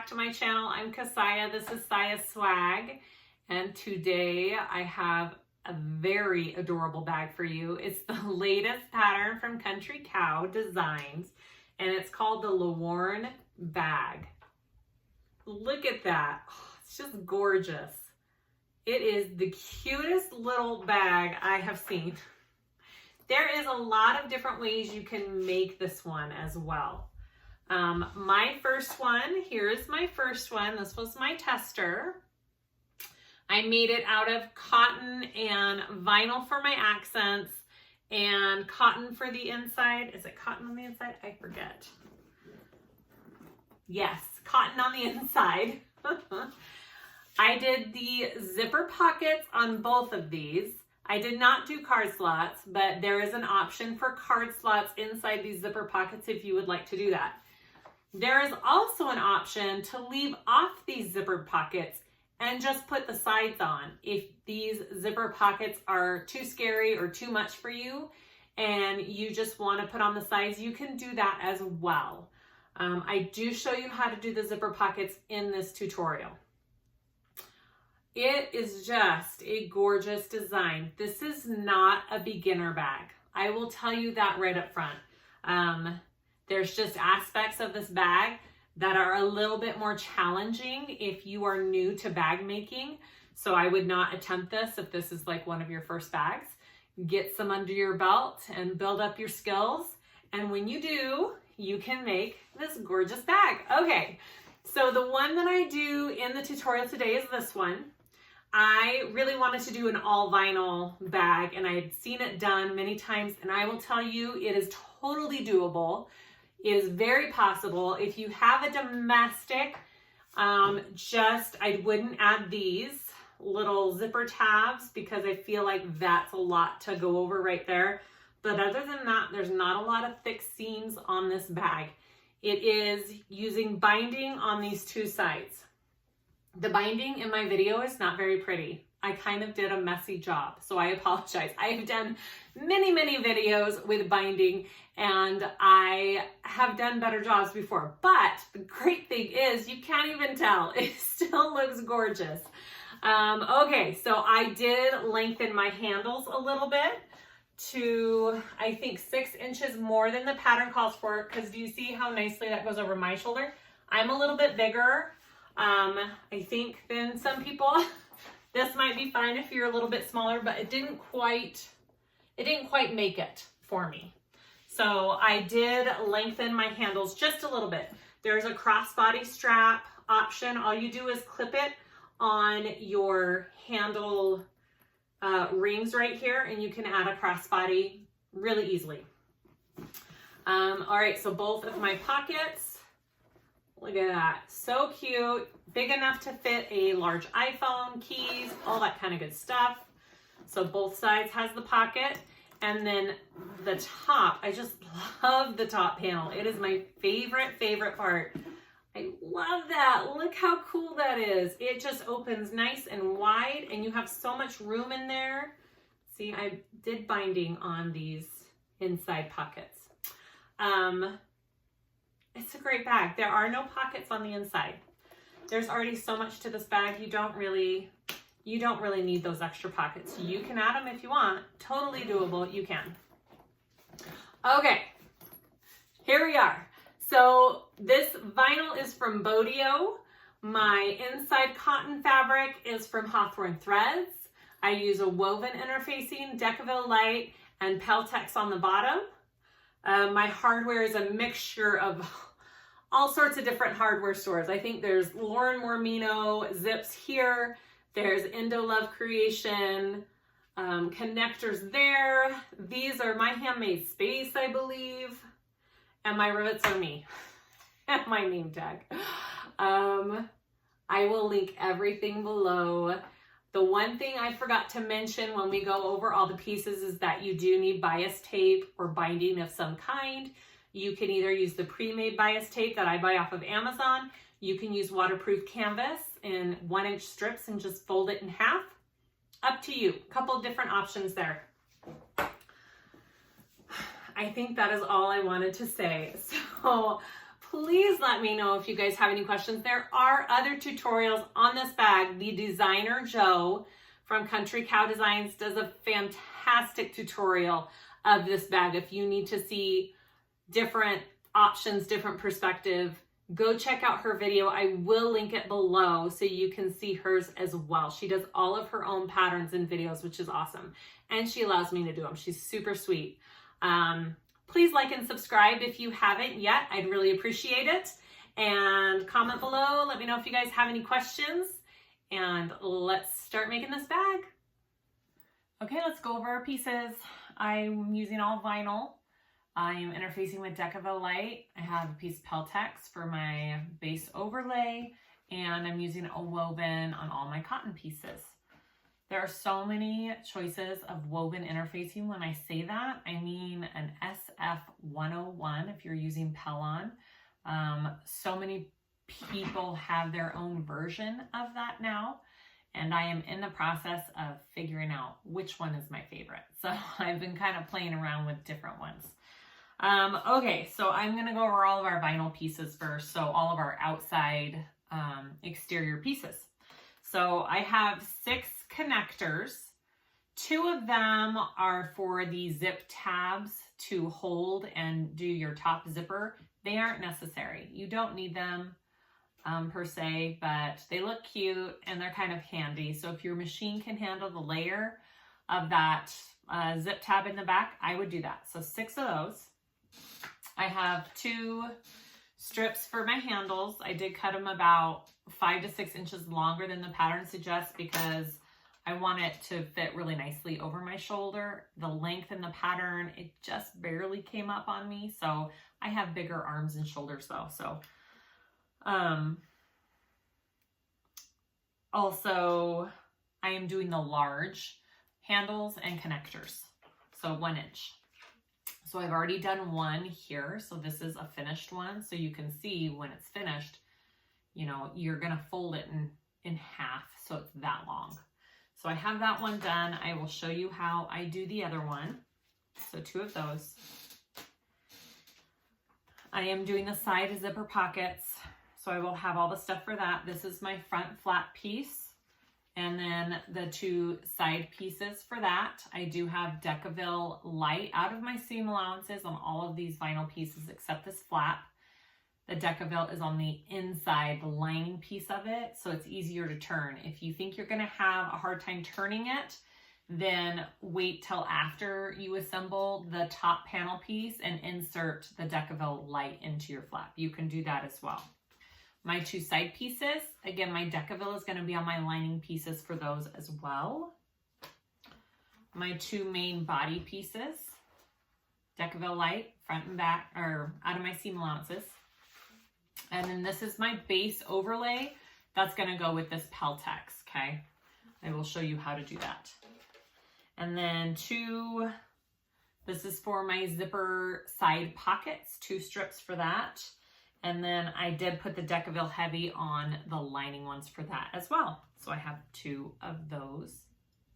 back to my channel. I'm Kassiah. This is SiahSwag, and today I have a very adorable bag for you. It's the latest pattern from Country Cow Designs, and it's called the Lowarn bag. Look at that. Oh, it's just gorgeous. It is the cutest little bag I have seen. There is a lot of different ways you can make this one as well. My first one, here's my first one. This was my tester. I made it out of cotton and vinyl for my accents and cotton for the inside. Is it cotton on the inside? I forget. Yes, cotton on the inside. I did the zipper pockets on both of these. I did not do card slots, but there is an option for card slots inside these zipper pockets if you would like to do that. There is also an option to leave off these zipper pockets and just put the sides on. If these zipper pockets are too scary or too much for you and you just want to put on the sides, you can do that as well. I do show you how to do the zipper pockets in this tutorial. It is just a gorgeous design. This is not a beginner bag. I will tell you that right up front. There's just aspects of this bag that are a little bit more challenging if you are new to bag making. So I would not attempt this if this is like one of your first bags. Get some under your belt and build up your skills. And when you do, you can make this gorgeous bag. Okay, so the one that I do in the tutorial today is this one. I really wanted to do an all vinyl bag, and I had seen it done many times, and I will tell you it is totally doable. It is very possible. If you have a domestic, I wouldn't add these little zipper tabs because I feel like that's a lot to go over right there. But other than that, there's not a lot of thick seams on this bag. It is using binding on these two sides. The binding in my video is not very pretty. I kind of did a messy job, so I apologize. I have done many, many videos with binding, and I have done better jobs before. But the great thing is you can't even tell. It still looks gorgeous. Okay, so I did lengthen my handles a little bit to, I think, 6 inches more than the pattern calls for, because do you see how nicely that goes over my shoulder? I'm a little bit bigger, I think, than some people. This might be fine if you're a little bit smaller, but it didn't quite make it for me. So I did lengthen my handles just a little bit. There's a crossbody strap option. All you do is clip it on your handle rings right here, and you can add a crossbody really easily. All right, so both of my pockets, look at that, so cute, big enough to fit a large iPhone, keys, all that kind of good stuff. So both sides has the pocket, and then the top, I just love the top panel. It is my favorite part. I love that. Look how cool that is. It just opens nice and wide, and you have so much room in there. See, I did binding on these inside pockets. It's a great bag. There are no pockets on the inside. There's already so much to this bag. You don't really need those extra pockets. You can add them if you want. Totally doable. You can. Okay, here we are. So this vinyl is from Bodio. My inside cotton fabric is from Hawthorne Threads. I use a woven interfacing, Decaville Light, and Peltex on the bottom. My hardware is a mixture of all sorts of different hardware stores. I think there's Lowarn Mormino zips here. There's Indo Love Creation, connectors there. These are my Handmade Space, I believe. And my rivets are me, and my name tag. I will link everything below. The one thing I forgot to mention when we go over all the pieces is that you do need bias tape or binding of some kind. You can either use the pre-made bias tape that I buy off of Amazon. You can use waterproof canvas in 1-inch strips and just fold it in half. Up to you. A couple different options there. I think that is all I wanted to say. So Please let me know if you guys have any questions. There are other tutorials on this bag. The designer Joe from Country Cow Designs does a fantastic tutorial of this bag. If you need to see different options, different perspective, go check out her video. I will link it below so you can see hers as well. She does all of her own patterns and videos, which is awesome. And she allows me to do them. She's super sweet. Please like and subscribe if you haven't yet. I'd really appreciate it. And comment below. Let me know if you guys have any questions. And let's start making this bag. Okay, let's go over our pieces. I'm using all vinyl. I am interfacing with Decaville Light. I have a piece of Peltex for my base overlay, and I'm using a woven on all my cotton pieces. There are so many choices of woven interfacing. When I say that, I mean an SF101 if you're using Pellon. So many people have their own version of that now, and I am in the process of figuring out which one is my favorite. So I've been kind of playing around with different ones. Okay, so I'm going to go over all of our vinyl pieces first. So all of our outside exterior pieces. So I have 6 connectors. 2 of them are for the zip tabs to hold and do your top zipper. They aren't necessary. You don't need them per se, but they look cute and they're kind of handy. So if your machine can handle the layer of that zip tab in the back, I would do that. So 6 of those. I have 2 strips for my handles. I did cut them about 5 to 6 inches longer than the pattern suggests because I want it to fit really nicely over my shoulder. The length in the pattern, it just barely came up on me. So I have bigger arms and shoulders though. So also I am doing the large handles and connectors. So 1 inch. So I've already done one here. So this is a finished one. So you can see when it's finished, you know, you're going to fold it in half. So it's that long. So I have that one done. I will show you how I do the other one. So 2 of those. I am doing the side zipper pockets. So I will have all the stuff for that. This is my front flat piece. And then the 2 side pieces for that. I do have Decaville Light out of my seam allowances on all of these vinyl pieces except this flap. The Decaville is on the inside, the lining piece of it, so it's easier to turn. If you think you're gonna have a hard time turning it, then wait till after you assemble the top panel piece and insert the Decaville Light into your flap. You can do that as well. My 2 side pieces, again, my Decaville is going to be on my lining pieces for those as well. My 2 main body pieces, Decaville Light, front and back, or out of my seam allowances. And then this is my base overlay. That's going to go with this Peltex, okay? I will show you how to do that. And then 2, this is for my zipper side pockets, 2 strips for that. And then I did put the Decaville Heavy on the lining ones for that as well. So I have 2 of those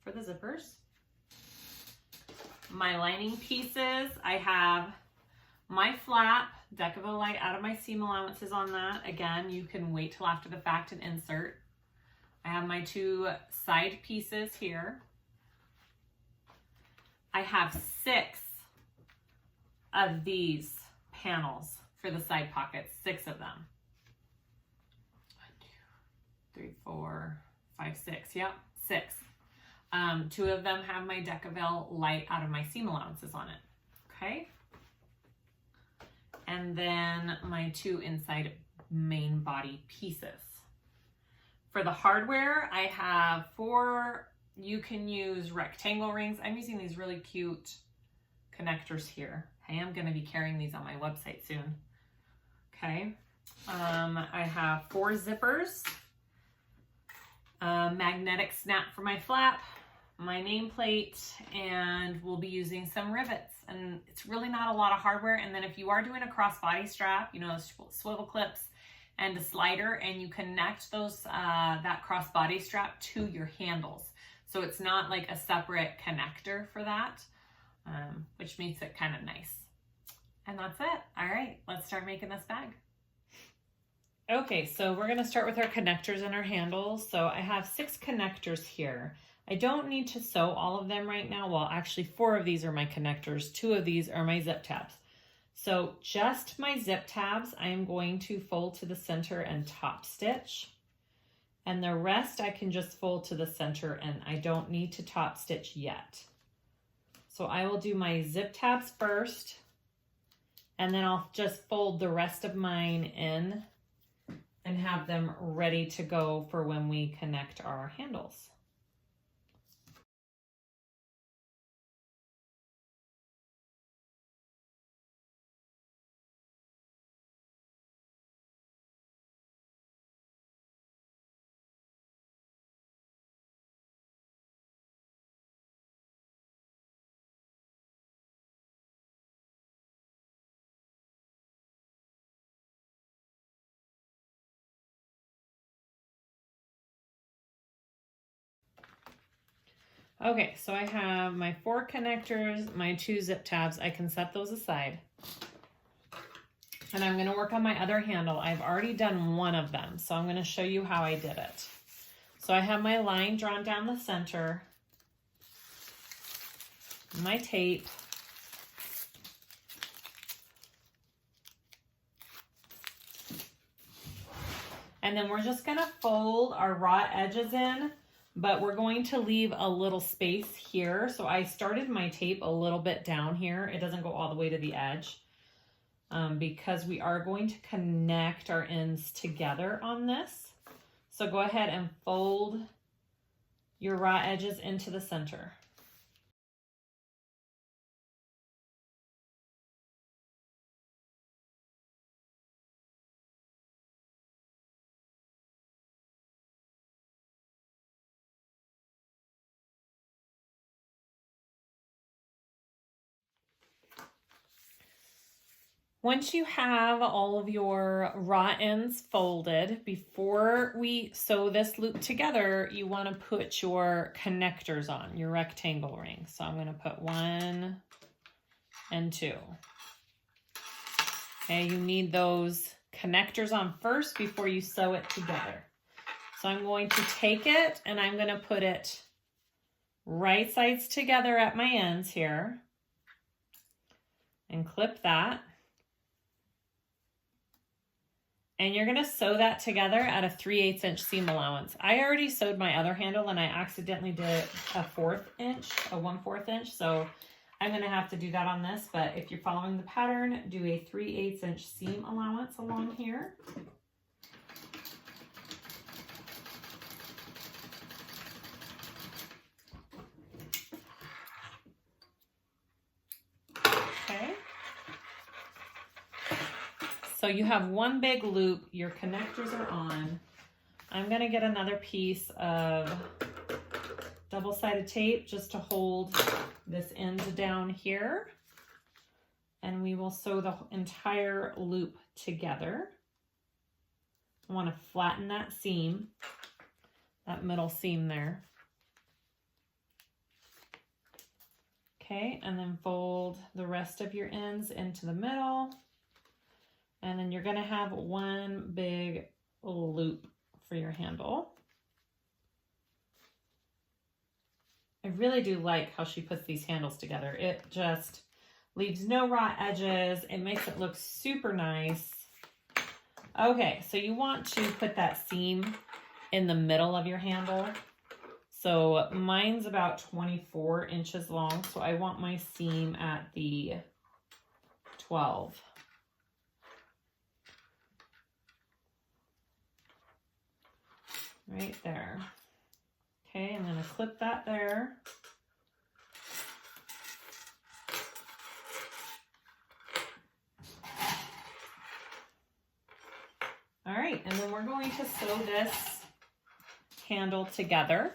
for the zippers. My lining pieces, I have my flap, Decaville Light out of my seam allowances on that. Again, you can wait till after the fact and insert. I have my 2 side pieces here. I have 6 of these panels for the side pockets, 6 of them. 1, 2, 3, 4, 5, 6. Yep, 6. 2 of them have my Decaville Light out of my seam allowances on it. Okay. And then my 2 inside main body pieces. For the hardware, I have 4. You can use rectangle rings. I'm using these really cute connectors here. I am going to be carrying these on my website soon. Okay, I have 4 zippers, magnetic snap for my flap, my nameplate, and we'll be using some rivets. And it's really not a lot of hardware. And then if you are doing a crossbody strap, you know, swivel clips and a slider, and you connect those that crossbody strap to your handles. So it's not like a separate connector for that, which makes it kind of nice. And that's it. All right, let's start making this bag. Okay, so we're gonna start with our connectors and our handles. So I have 6 connectors here. I don't need to sew all of them right now. Well, actually 4 of these are my connectors. 2 of these are my zip tabs. So just my zip tabs, I am going to fold to the center and top stitch. And the rest I can just fold to the center and I don't need to top stitch yet. So I will do my zip tabs first, and then I'll just fold the rest of mine in and have them ready to go for when we connect our handles. Okay, so I have my 4 connectors, my 2 zip tabs. I can set those aside. And I'm gonna work on my other handle. I've already done one of them, so I'm gonna show you how I did it. So I have my line drawn down the center, my tape, and then we're just gonna fold our raw edges in, but we're going to leave a little space here. So I started my tape a little bit down here. It doesn't go all the way to the edge because we are going to connect our ends together on this. So go ahead and fold your raw edges into the center. Once you have all of your raw ends folded, before we sew this loop together, you want to put your connectors on, your rectangle ring. So I'm going to put 1 and 2. Okay, you need those connectors on first before you sew it together. So I'm going to take it and I'm going to put it right sides together at my ends here and clip that. And you're gonna sew that together at a 3/8 inch seam allowance. I already sewed my other handle and I accidentally did a 1/4 inch, a 1/4 inch. So I'm gonna have to do that on this, but if you're following the pattern, do a 3/8 inch seam allowance along here. Okay. So you have one big loop, your connectors are on. I'm gonna get another piece of double-sided tape just to hold this end down here. And we will sew the entire loop together. I wanna flatten that seam, that middle seam there. Okay, and then fold the rest of your ends into the middle. And then you're gonna have one big loop for your handle. I really do like how she puts these handles together. It just leaves no raw edges. It makes it look super nice. Okay, so you want to put that seam in the middle of your handle. So mine's about 24 inches long, so I want my seam at the 12. Right there. Okay, I'm gonna clip that there. All right, and then we're going to sew this handle together.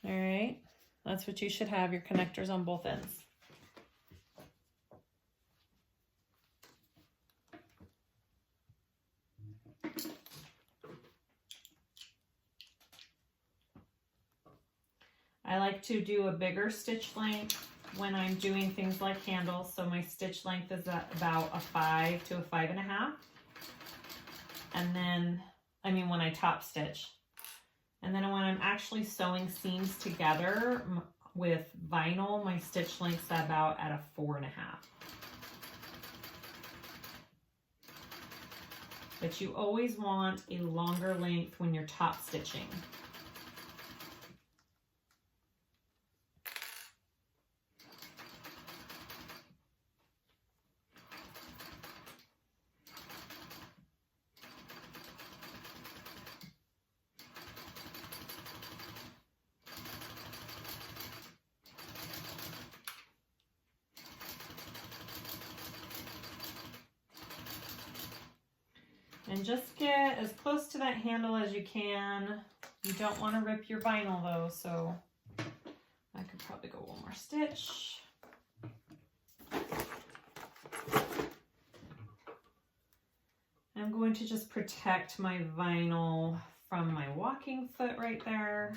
All right, that's what you should have, your connectors on both ends. I like to do a bigger stitch length when I'm doing things like handles, so my stitch length is at about a 5 to a 5.5. and then, when I top stitch. And then when I'm actually sewing seams together with vinyl, my stitch length's about at a 4.5. But you always want a longer length when you're top stitching. And just get as close to that handle as you can. You don't want to rip your vinyl though, so I could probably go one more stitch. I'm going to just protect my vinyl from my walking foot right there.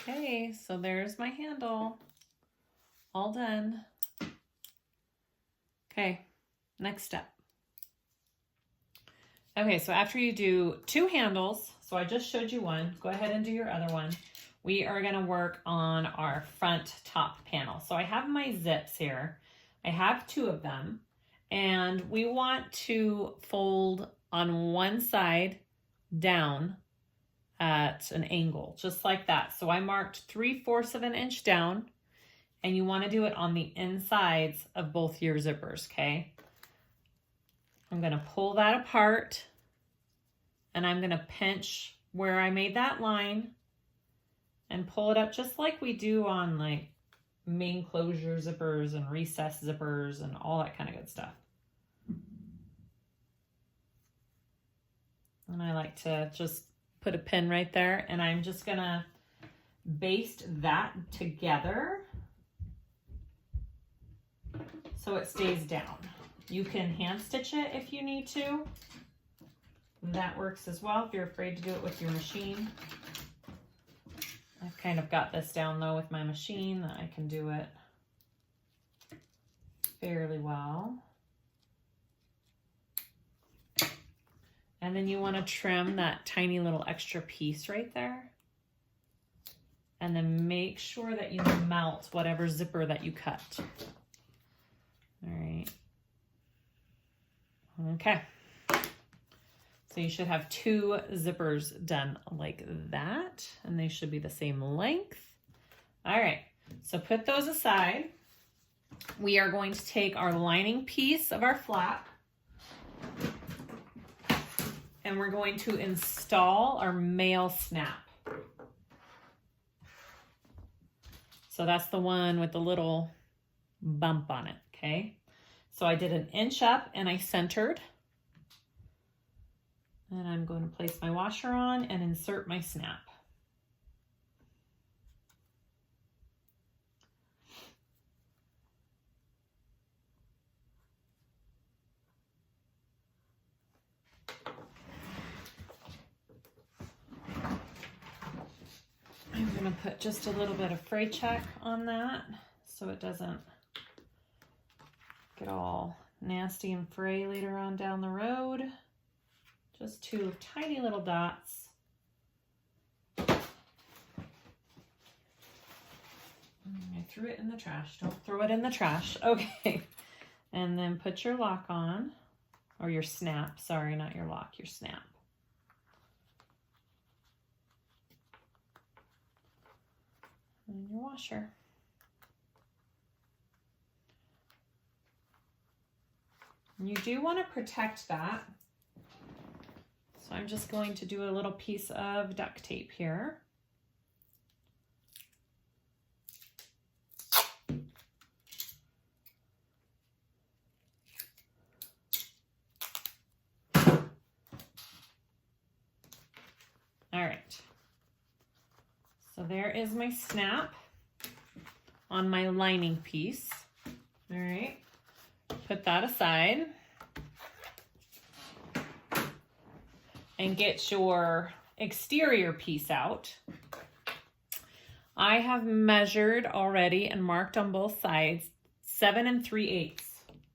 Okay, so there's my handle, all done. Okay, next step. Okay, so after you do 2 handles, so I just showed you one, go ahead and do your other one. We are gonna work on our front top panel. So I have my zips here. I have 2 of them, and we want to fold on one side down at an angle, just like that. So I marked 3/4 of an inch down, and you want to do it on the insides of both your zippers, okay? I'm going to pull that apart, and I'm going to pinch where I made that line and pull it up just like we do on like main closure zippers and recess zippers and all that kind of good stuff. And I like to just put a pin right there, and I'm just gonna baste that together so it stays down. You can hand stitch it if you need to. That works as well if you're afraid to do it with your machine. I've kind of got this down though with my machine that I can do it fairly well. And then you want to trim that tiny little extra piece right there. And then make sure that you melt whatever zipper that you cut. All right. Okay. So you should have 2 zippers done like that, and they should be the same length. All right. So put those aside. We are going to take our lining piece of our flap, and we're going to install our male snap. So that's the one with the little bump on it, okay? So I did an inch up and I centered. And I'm going to place my washer on and insert my snap. I'm going to put just a little bit of fray check on that so it doesn't get all nasty and fray later on down the road. Just 2 tiny little dots. I threw it in the trash. Don't throw it in the trash. Okay. And then put your lock on, or your snap. Sorry, not your lock, your snap. And your washer. And you do want to protect that. So I'm just going to do a little piece of duct tape here. All right. So there is my snap on my lining piece. All right. Put that aside. And get your exterior piece out. I have measured already and marked on both sides 7 3/8,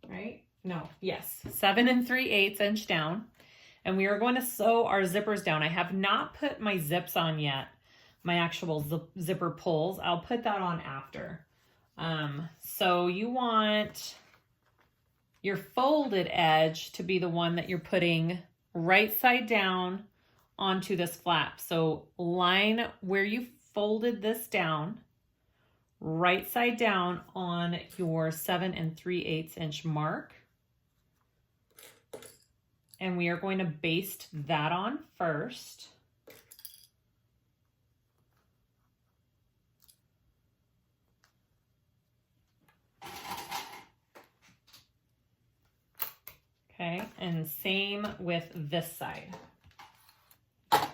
right? No, yes, 7 3/8 inch down. And we are going to sew our zippers down. I have not put my zips on yet, my actual zipper pulls. I'll put that on after. So you want your folded edge to be the one that you're putting right side down onto this flap. So line where you folded this down, right side down on your 7 3/8 inch mark. And we are going to baste that on first. Okay, and same with this side. I'll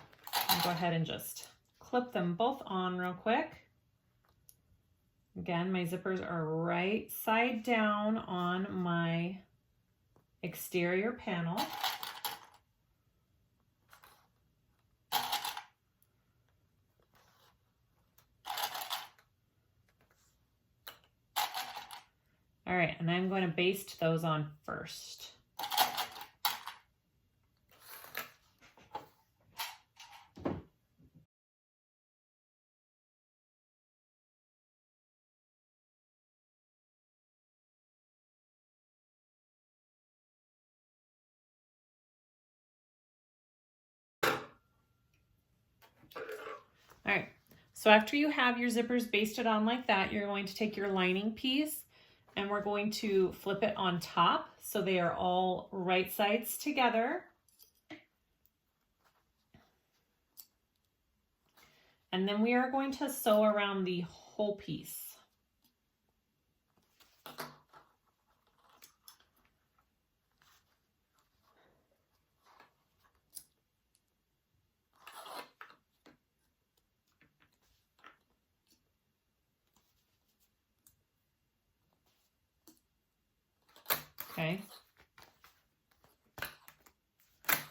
go ahead and just clip them both on real quick. Again, my zippers are right side down on my exterior panel. All right, and I'm going to baste those on first. All right, so after you have your zippers basted on like that, you're going to take your lining piece and we're going to flip it on top so they are all right sides together. And then we are going to sew around the whole piece. Okay.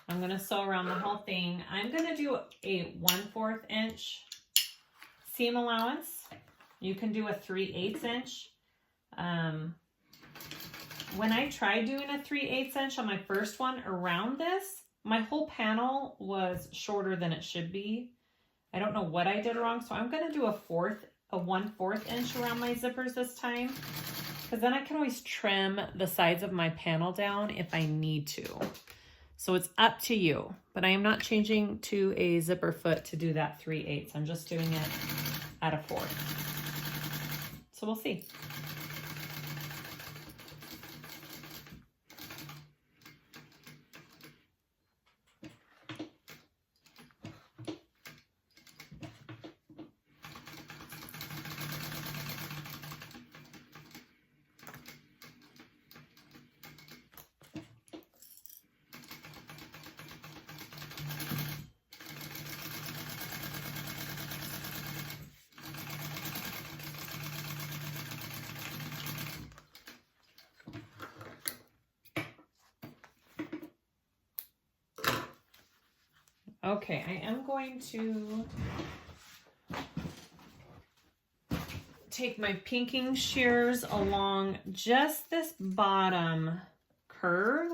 I'm going to sew around the whole thing. I'm going to do a 1/4 inch seam allowance. You can do a 3/8 inch. When I tried doing a 3/8 inch on my first one around this, my whole panel was shorter than it should be. I don't know what I did wrong, so I'm going to do a 1/4 inch around my zippers this time. Because then I can always trim the sides of my panel down if I need to. So it's up to you. But I am not changing to a zipper foot to do that 3/8. I'm just doing it at a 1/4. So we'll see. Okay, I am going to take my pinking shears along just this bottom curve,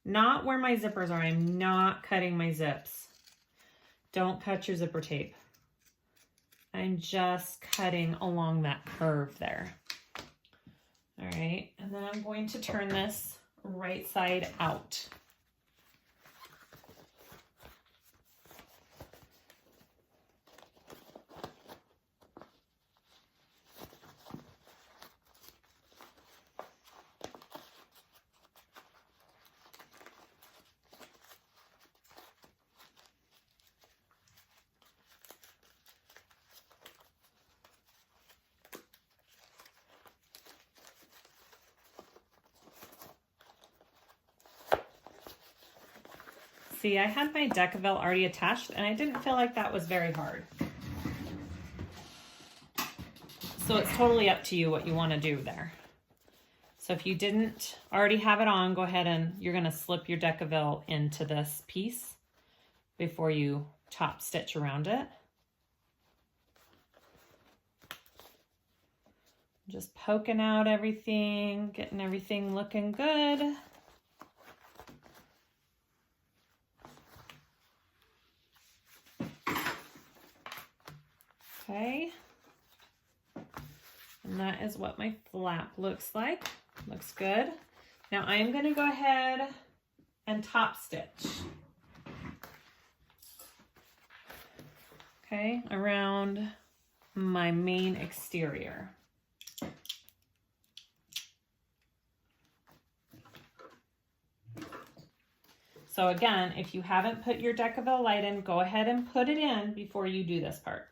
not where my zippers are. I'm not cutting my zips. Don't cut your zipper tape. I'm just cutting along that curve there. All right, and then I'm going to turn this right side out. see, I had my Decaville already attached and I didn't feel like that was very hard. So it's totally up to you what you want to do there. So if you didn't already have it on, go ahead and you're going to slip your Decaville into this piece before you top stitch around it. Just poking out everything, getting everything looking good. Okay. And that is what my flap looks like. Looks good. Now I am going to go ahead and top stitch. Okay, around my main exterior. So again, if you haven't put your Decaville light in, go ahead and put it in before you do this part.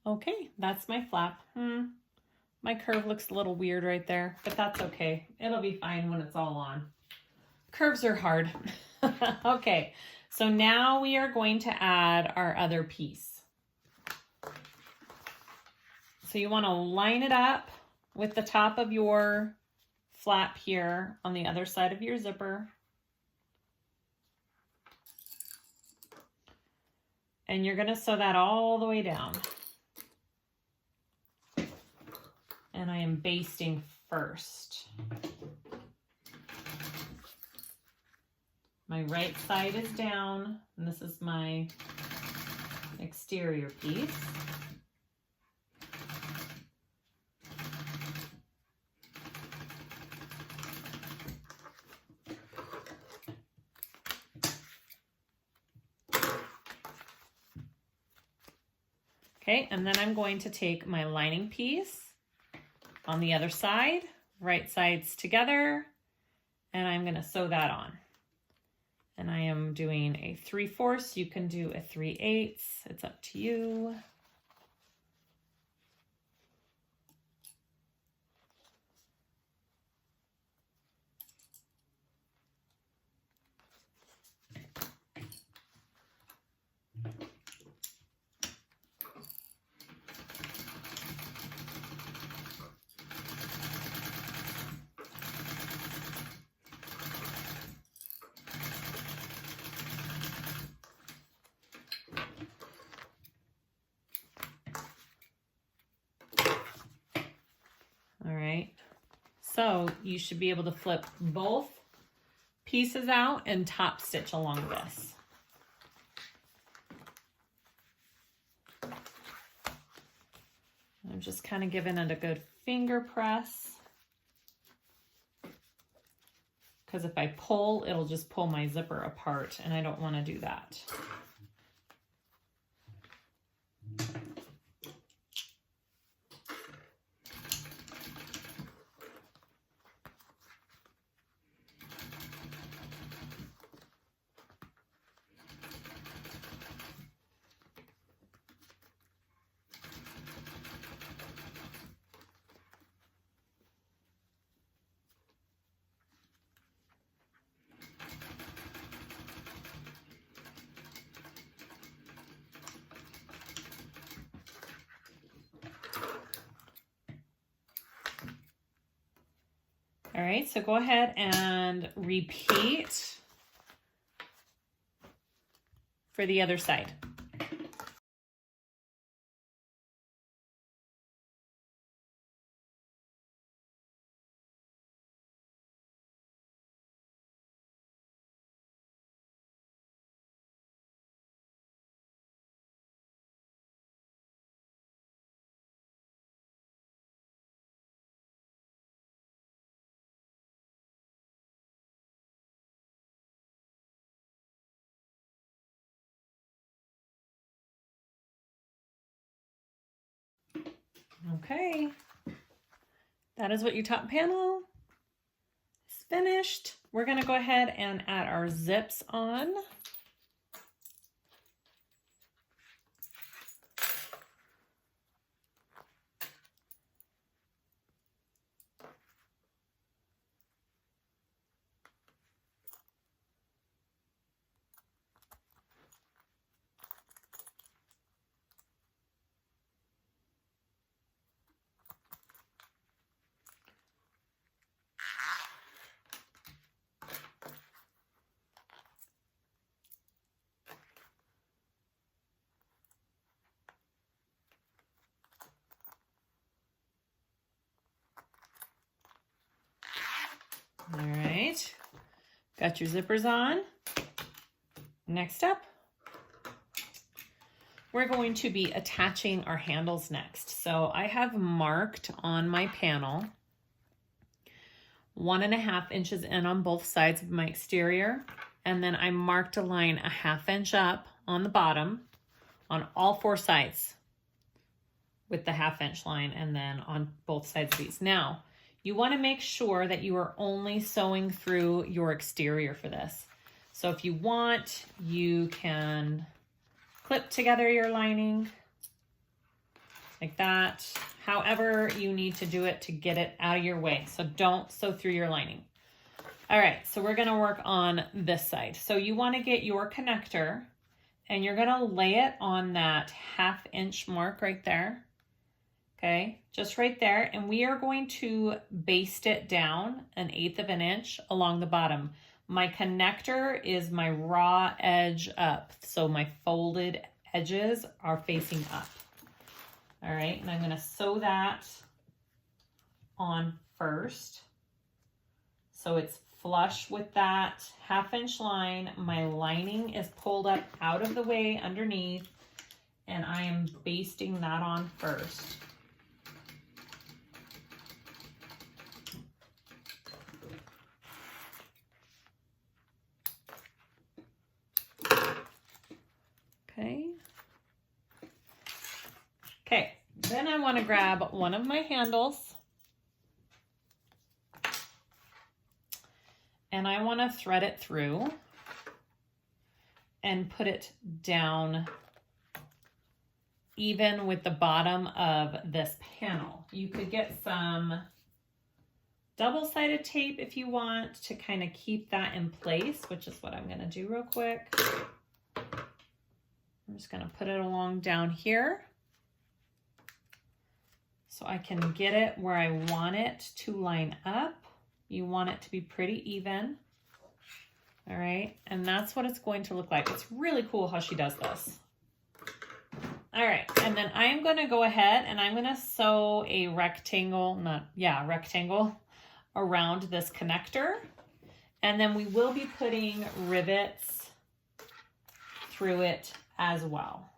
Okay, that's my flap. My curve looks a little weird right there, but that's okay. It'll be fine when it's all on. Curves are hard. Okay, so now we are going to add our other piece. So you want to line it up with the top of your flap here on the other side of your zipper. And you're going to sew that all the way down. And I am basting first. My right side is down, and this is my exterior piece. Okay, and then I'm going to take my lining piece on the other side, right sides together, and I'm going to sew that on. And I am doing a 3/4. You can do a 3/8. It's up to you. So you should be able to flip both pieces out and top stitch along this. I'm just kind of giving it a good finger press, because if I pull, it'll just pull my zipper apart, and I don't want to do that. All right, so go ahead and repeat for the other side. Okay, that is what your top panel is finished. We're gonna go ahead and add our zips on. All right, got your zippers on. Next up, we're going to be attaching our handles next. So I have marked on my panel 1.5 inches in on both sides of my exterior, and then I marked a line 1/2 inch up on the bottom on all 4 sides with the 1/2 inch line, and then on both sides of these. Now, you want to make sure that you are only sewing through your exterior for this. So if you want, you can clip together your lining like that. However you need to do it to get it out of your way. So don't sew through your lining. All right, so we're gonna work on this side. So you wanna get your connector and you're gonna lay it on that 1/2 inch mark right there. Okay, just right there. And we are going to baste it down 1/8 of an inch along the bottom. My connector is my raw edge up. So my folded edges are facing up. All right, and I'm gonna sew that on first. So it's flush with that 1/2 inch line. My lining is pulled up out of the way underneath, and I am basting that on first. Okay. Okay, then I want to grab one of my handles and I want to thread it through and put it down even with the bottom of this panel. You could get some double-sided tape if you want to kind of keep that in place, which is what I'm going to do real quick. I'm just going to put it along down here so I can get it where I want it to line up. You want it to be pretty even. All right, and that's what it's going to look like. It's really cool how she does this. All right, and then I am going to go ahead and I'm going to sew a rectangle, rectangle around this connector. And then we will be putting rivets through it as well.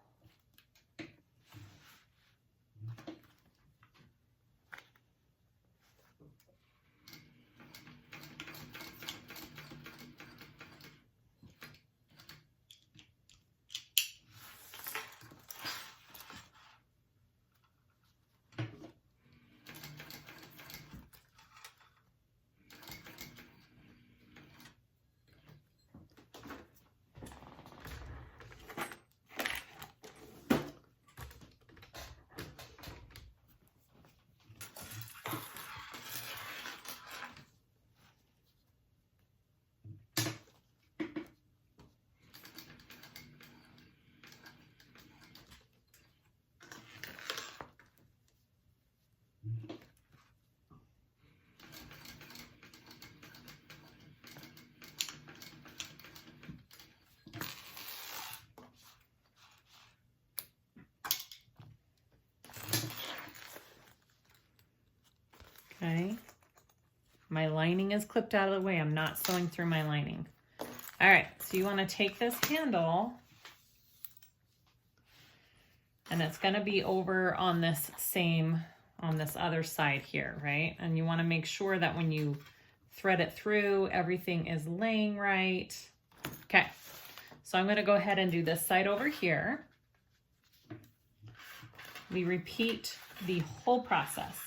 Okay. My lining is clipped out of the way. I'm not sewing through my lining. All right, so you want to take this handle, and it's going to be over on this other side here, right? And you want to make sure that when you thread it through, everything is laying right. Okay, so I'm going to go ahead and do this side over here. We repeat the whole process.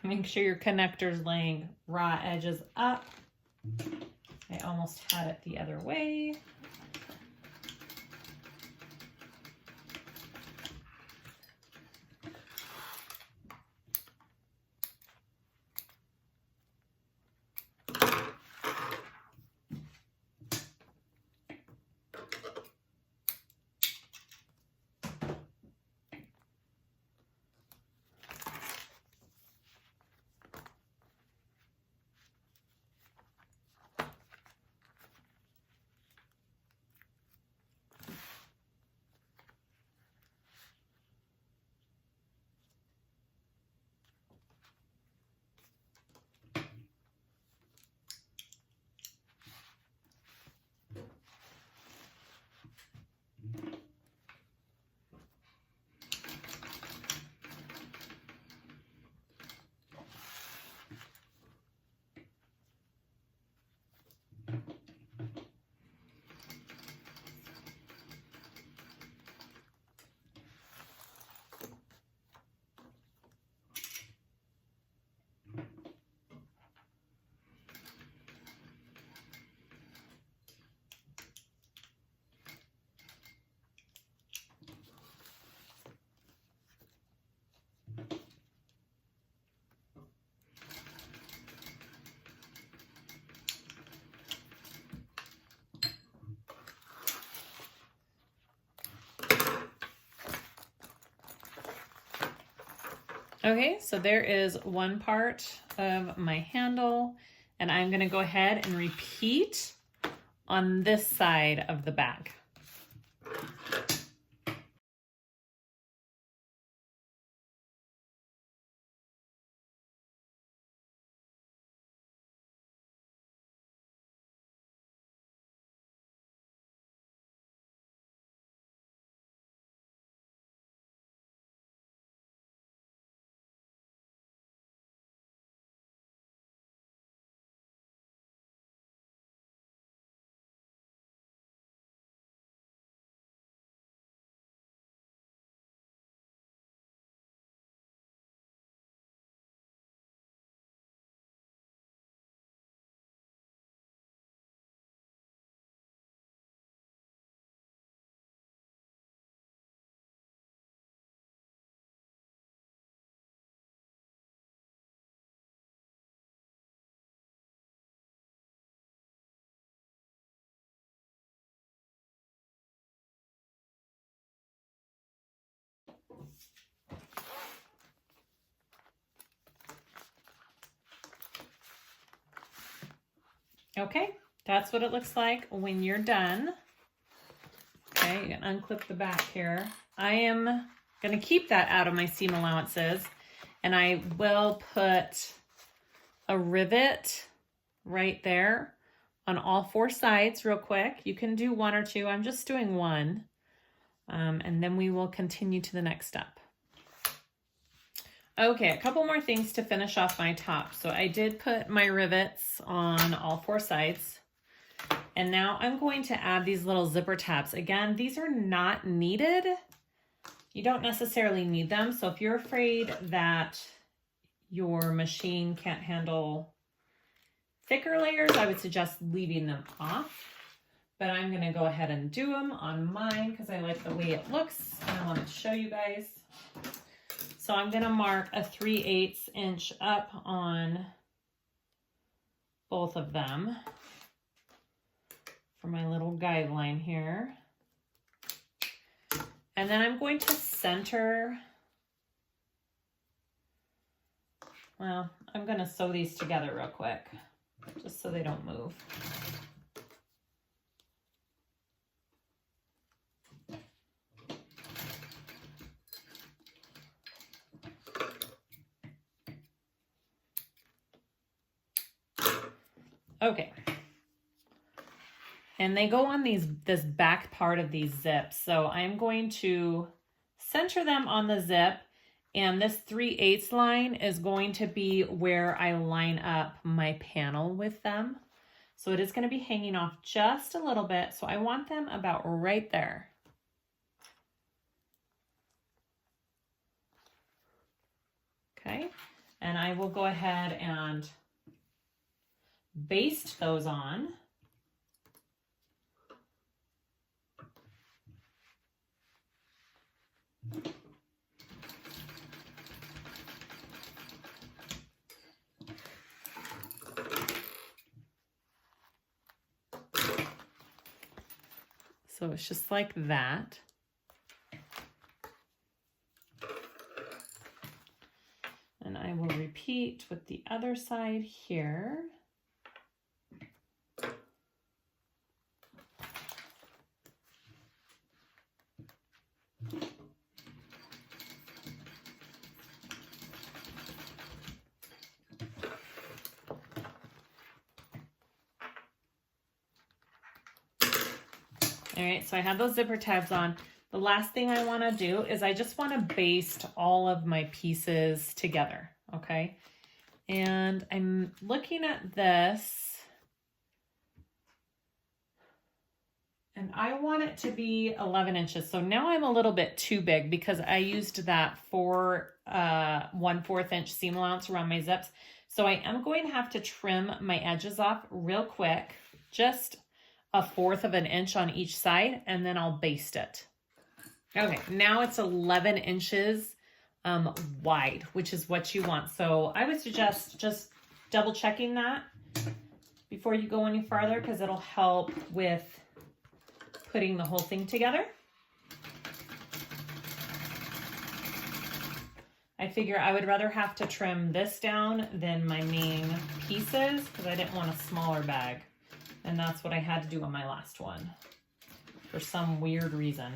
Make sure your connector's laying raw edges up. I almost had it the other way. Okay, so there is one part of my handle, and I'm going to go ahead and repeat on this side of the bag. Okay, that's what it looks like when you're done. Okay, you can unclip the back here. I am going to keep that out of my seam allowances, and I will put a rivet right there on all four sides real quick. You can do one or two. I'm just doing one, and then we will continue to the next step. Okay, a couple more things to finish off my top. So I did put my rivets on all four sides. And now I'm going to add these little zipper tabs. Again, these are not needed. You don't necessarily need them. So if you're afraid that your machine can't handle thicker layers, I would suggest leaving them off. But I'm gonna go ahead and do them on mine because I like the way it looks and I want to show you guys. So I'm going to mark a 3/8 inch up on both of them for my little guideline here. And then I'm going to center, well, I'm going to sew these together real quick, just so they don't move. Okay. And they go on this back part of these zips. So I'm going to center them on the zip, and this 3/8 line is going to be where I line up my panel with them. So it is going to be hanging off just a little bit. So I want them about right there. Okay, and I will go ahead and baste those on. So it's just like that. And I will repeat with the other side here. All right, so I have those zipper tabs on. The last thing I want to do is I just want to baste all of my pieces together, okay? And I'm looking at this, and I want it to be 11 inches. So now I'm a little bit too big because I used that 1/4 inch seam allowance around my zips. So I am going to have to trim my edges off real quick, just 1/4 of an inch on each side, and then I'll baste it. Okay, now it's 11 inches wide, which is what you want. So I would suggest just double checking that before you go any farther, because it'll help with putting the whole thing together. I figure I would rather have to trim this down than my main pieces because I didn't want a smaller bag. And that's what I had to do on my last one for some weird reason.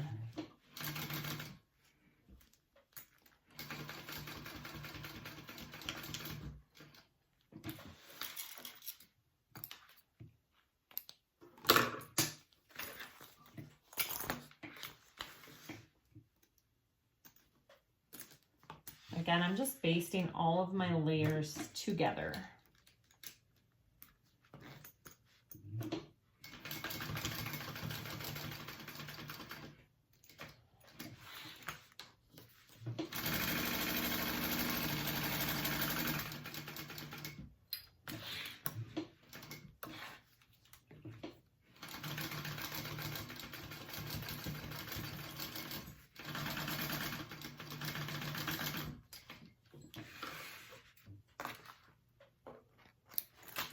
Again, I'm just basting all of my layers together.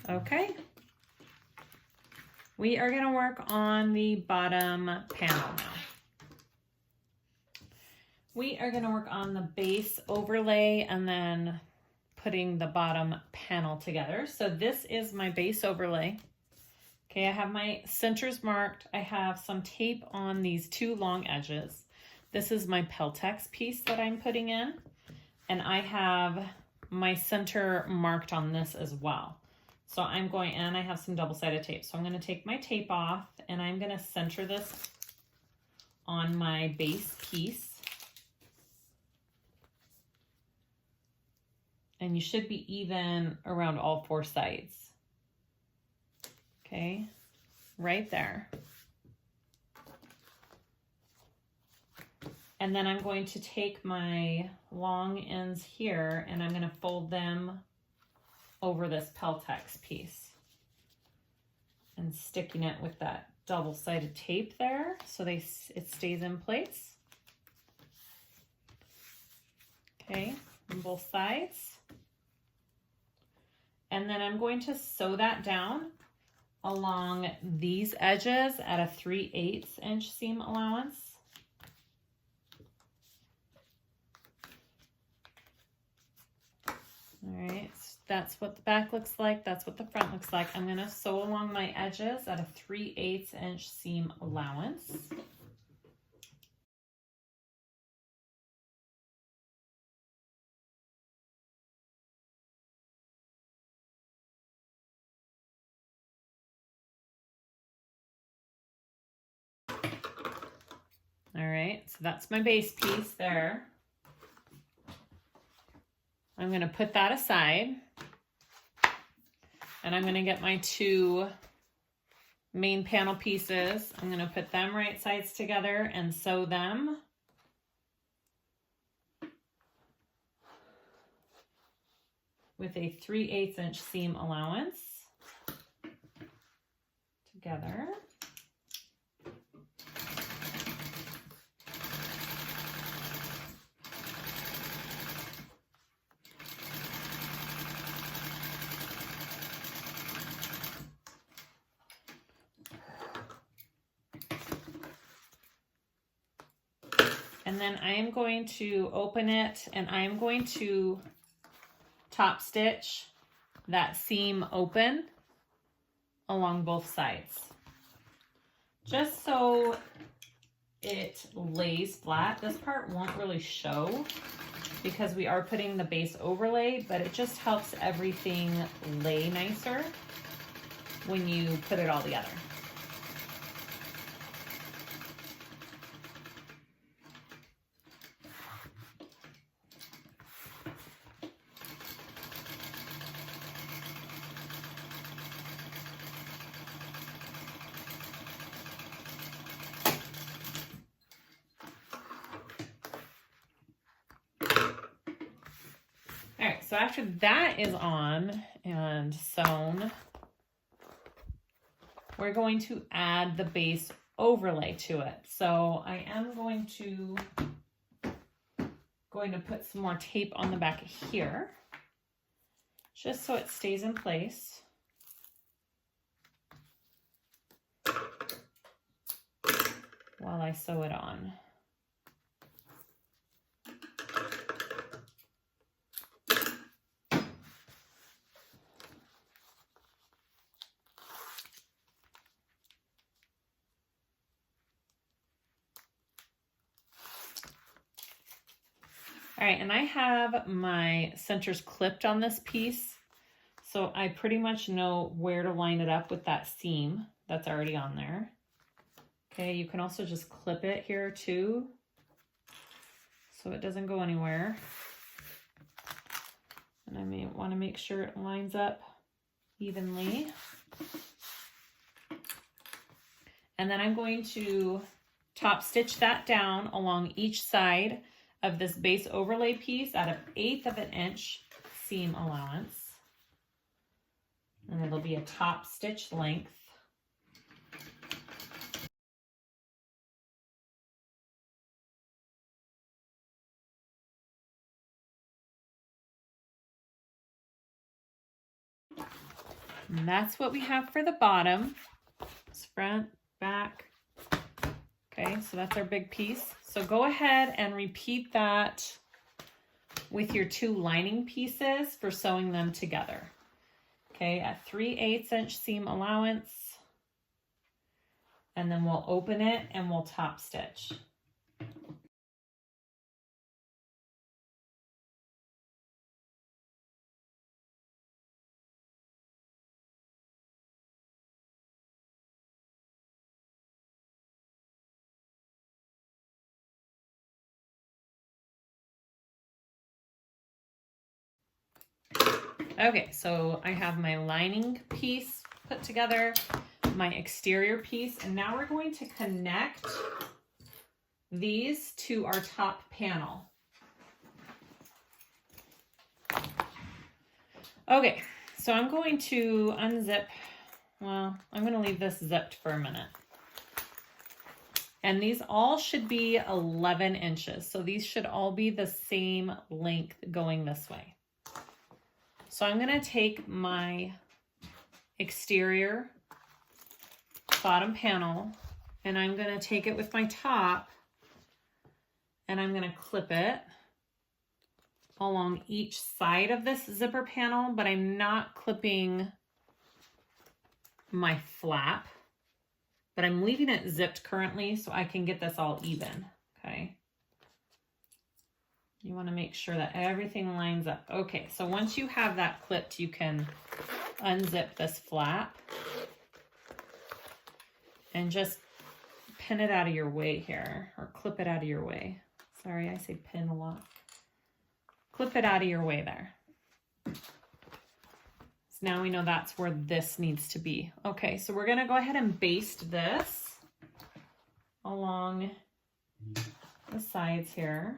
Okay, we are going to work on the bottom panel now. We are going to work on the base overlay and then putting the bottom panel together. So this is my base overlay. Okay, I have my centers marked. I have some tape on these two long edges. This is my Peltex piece that I'm putting in, and I have my center marked on this as well. So I'm going, and I have some double-sided tape. So I'm going to take my tape off, and I'm going to center this on my base piece. And you should be even around all four sides. Okay, right there. And then I'm going to take my long ends here, and I'm going to fold them over this Peltex piece and sticking it with that double-sided tape there so it stays in place. Okay, on both sides. And then I'm going to sew that down along these edges at a 3/8 inch seam allowance. All right, so that's what the back looks like. That's what the front looks like. I'm going to sew along my edges at a 3/8 inch seam allowance. All right, so that's my base piece there. I'm going to put that aside, and I'm going to get my 2 main panel pieces. I'm going to put them right sides together and sew them. With a 3/8 inch seam allowance together. And then I am going to open it, and I am going to top stitch that seam open along both sides, just so it lays flat. This part won't really show because we are putting the base overlay, but it just helps everything lay nicer when you put it all together. All right, so after that is on and sewn, we're going to add the base overlay to it. So I am going to put some more tape on the back here, just so it stays in place. While I sew it on. All right, and I have my centers clipped on this piece, so I pretty much know where to line it up with that seam that's already on there. Okay, you can also just clip it here too, so it doesn't go anywhere. And I may want to make sure it lines up evenly. And then I'm going to top stitch that down along each side of this base overlay piece at 1/8 of an inch seam allowance. And it'll be a top stitch length. And that's what we have for the bottom. It's front, back. Okay, so that's our big piece. So go ahead and repeat that with your 2 lining pieces for sewing them together. Okay, at 3/8 inch seam allowance. And then we'll open it and we'll top stitch. Okay, so I have my lining piece put together, my exterior piece, and now we're going to connect these to our top panel. Okay, so I'm going to unzip, well, I'm going to leave this zipped for a minute. And these all should be 11 inches, so these should all be the same length going this way. So I'm going to take my exterior bottom panel and I'm going to take it with my top and I'm going to clip it along each side of this zipper panel, but I'm not clipping my flap, but I'm leaving it zipped currently so I can get this all even, okay? You want to make sure that everything lines up. Okay, so once you have that clipped, you can unzip this flap and just pin it out of your way here, or clip it out of your way. Sorry, I say pin a lot. Clip it out of your way there. So now we know that's where this needs to be. Okay, so we're gonna go ahead and baste this along the sides here.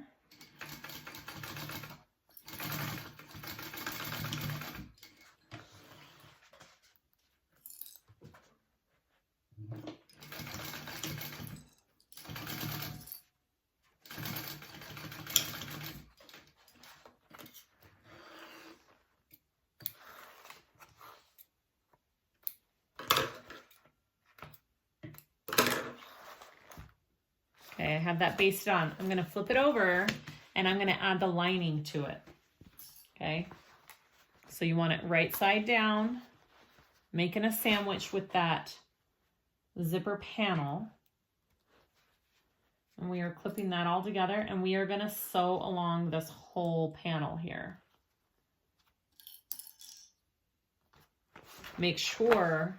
Okay, I have that basted on. I'm gonna flip it over and I'm gonna add the lining to it. Okay, so you want it right side down, making a sandwich with that zipper panel. And we are clipping that all together, and we are gonna sew along this whole panel here. Make sure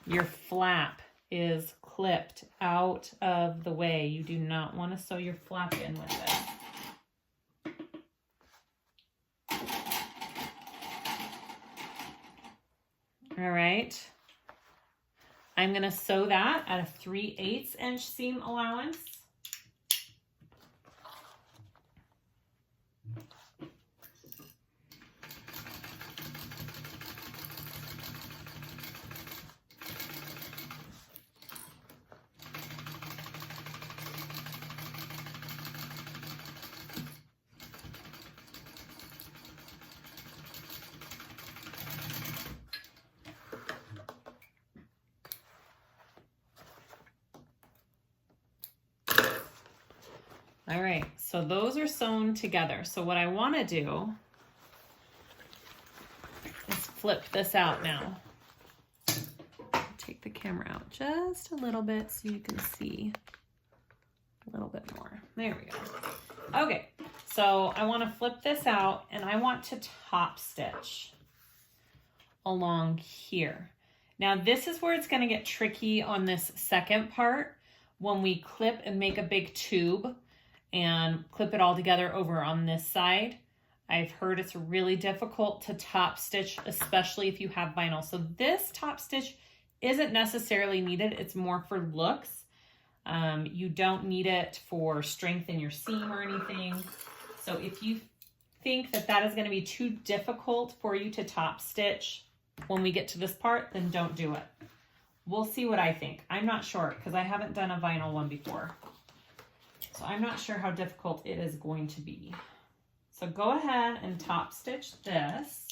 your flap is clipped out of the way. You do not want to sew your flap in with it. All right. I'm going to sew that at a 3/8 inch seam allowance. All right, so those are sewn together. So what I want to do is flip this out now. Take the camera out just a little bit so you can see a little bit more. There we go. Okay, so I want to flip this out and I want to top stitch along here. Now this is where it's going to get tricky on this second part when we clip and make a big tube and clip it all together over on this side. I've heard it's really difficult to top stitch, especially if you have vinyl. So this top stitch isn't necessarily needed. It's more for looks. You don't need it for strength in your seam or anything. So if you think that that is going to be too difficult for you to top stitch when we get to this part, then don't do it. We'll see what I think. I'm not sure because I haven't done a vinyl one before. So I'm not sure how difficult it is going to be. So go ahead and top stitch this.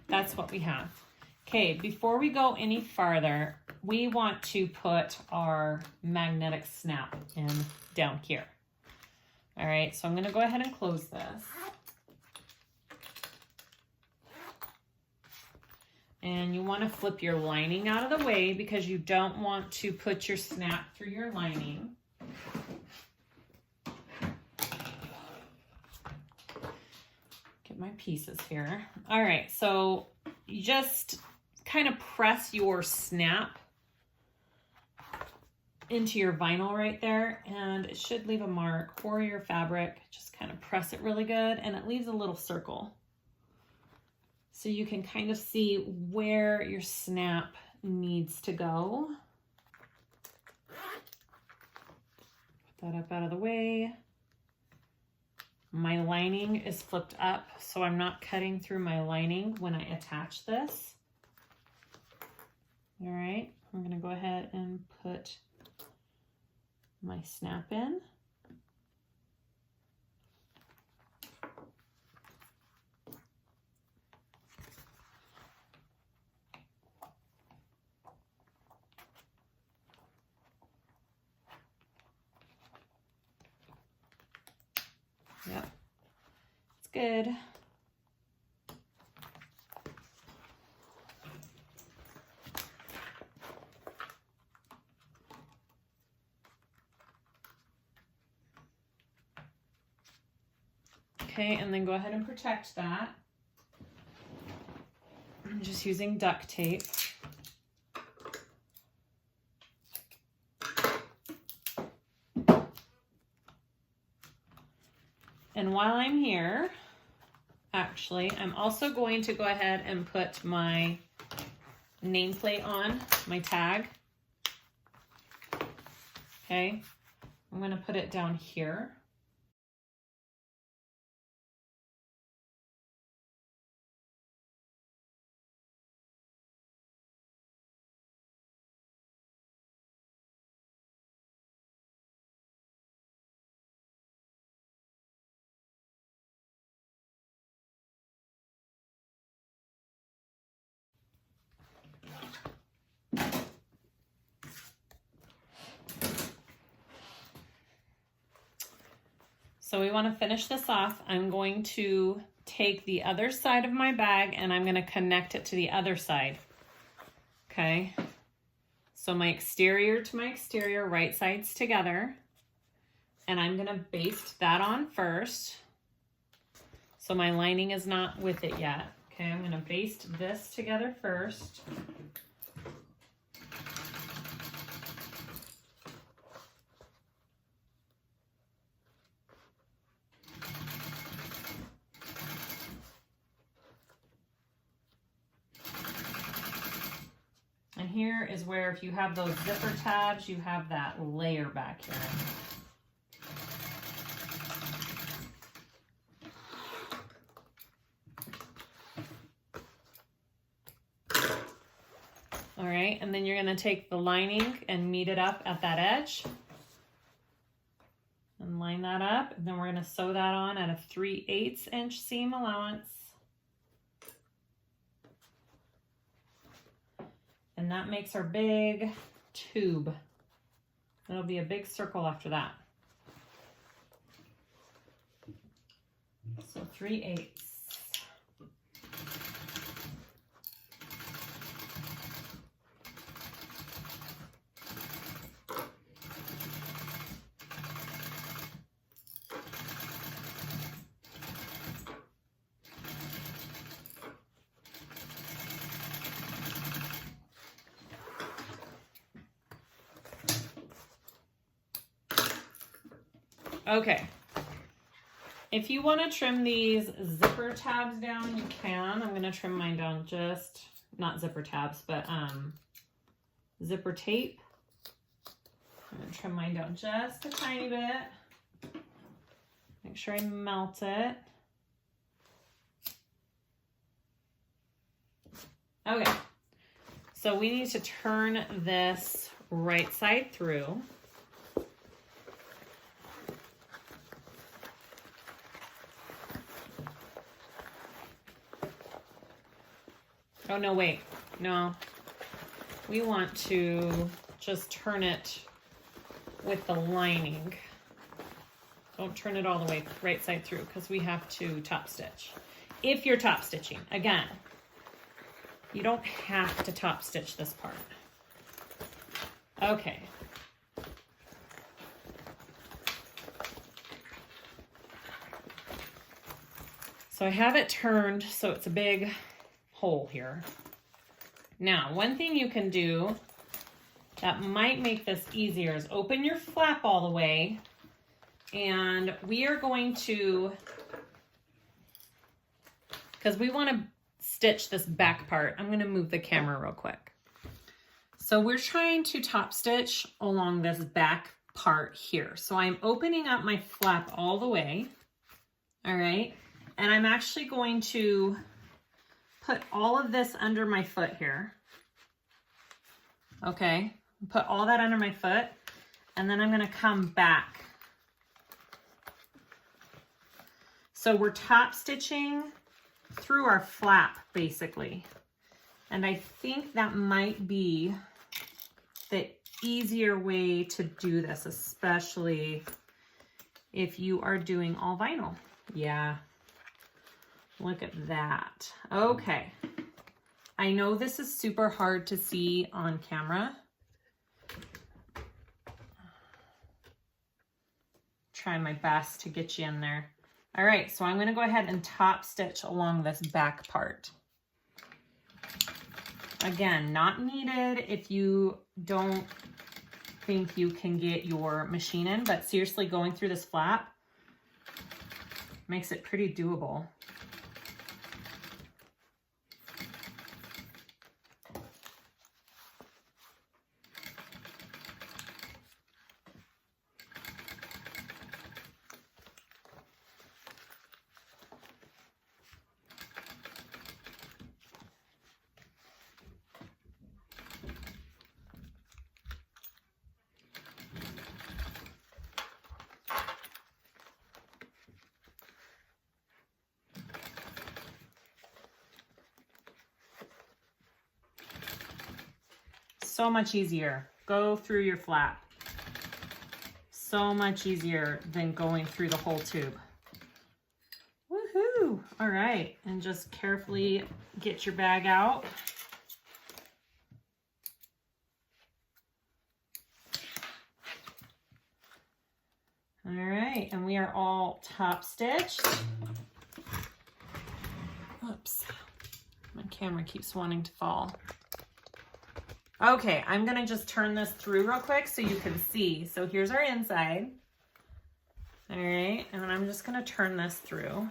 That's what we have. Okay, before we go any farther, we want to put our magnetic snap in down here. All right, so I'm going to go ahead and close this. And you want to flip your lining out of the way because you don't want to put your snap through your lining. Get my pieces here. All right, so you just kind of press your snap into your vinyl right there, and it should leave a mark, or your fabric. Just kind of press it really good, and it leaves a little circle. So you can kind of see where your snap needs to go. Put that up out of the way. My lining is flipped up, so I'm not cutting through my lining when I attach this. All right, I'm gonna go ahead and put my snap in. Yep, it's good. Okay, and then go ahead and protect that. I'm just using duct tape. And while I'm here, actually, I'm also going to go ahead and put my nameplate on, my tag. Okay, I'm going to put it down here. So we want to finish this off. I'm going to take the other side of my bag and I'm going to connect it to the other side. Okay. So my exterior to my exterior, right sides together. And I'm going to baste that on first. So my lining is not with it yet. Okay, I'm going to baste this together first. And here is where, if you have those zipper tabs, you have that layer back here. All right, and then you're going to take the lining and meet it up at that edge. And line that up, and then we're going to sew that on at a 3/8 inch seam allowance. And that makes our big tube. It'll be a big circle after that. So 3/8. Okay, if you want to trim these zipper tabs down, you can. I'm going to trim mine down just, not zipper tabs, but zipper tape. I'm going to trim mine down just a tiny bit. Make sure I melt it. Okay, so we need to turn this right side through. Oh, no, wait. No. We want to just turn it with the lining. Don't turn it all the way right side through because we have to top stitch. If you're top stitching, again, you don't have to top stitch this part. Okay. So I have it turned so it's a big hole here. Now, one thing you can do that might make this easier is open your flap all the way, and we are going to, because we want to stitch this back part. I'm going to move the camera real quick. So we're trying to top stitch along this back part here. So I'm opening up my flap all the way. All right. And I'm actually going to put all of this under my foot here. Okay, put all that under my foot. And then I'm gonna come back. So we're top stitching through our flap basically. And I think that might be the easier way to do this, especially if you are doing all vinyl. Yeah, look at that. Okay, I know this is super hard to see on camera. Trying my best to get you in there. All right, so I'm gonna go ahead and top stitch along this back part. Again, not needed if you don't think you can get your machine in, but seriously, going through this flap makes it pretty doable. So much easier. Go through your flap. So much easier than going through the whole tube. Woohoo! All right, and just carefully get your bag out. All right, and we are all top stitched. Oops, my camera keeps wanting to fall. Okay, I'm gonna just turn this through real quick so you can see. So here's our inside. All right, and I'm just gonna turn this through.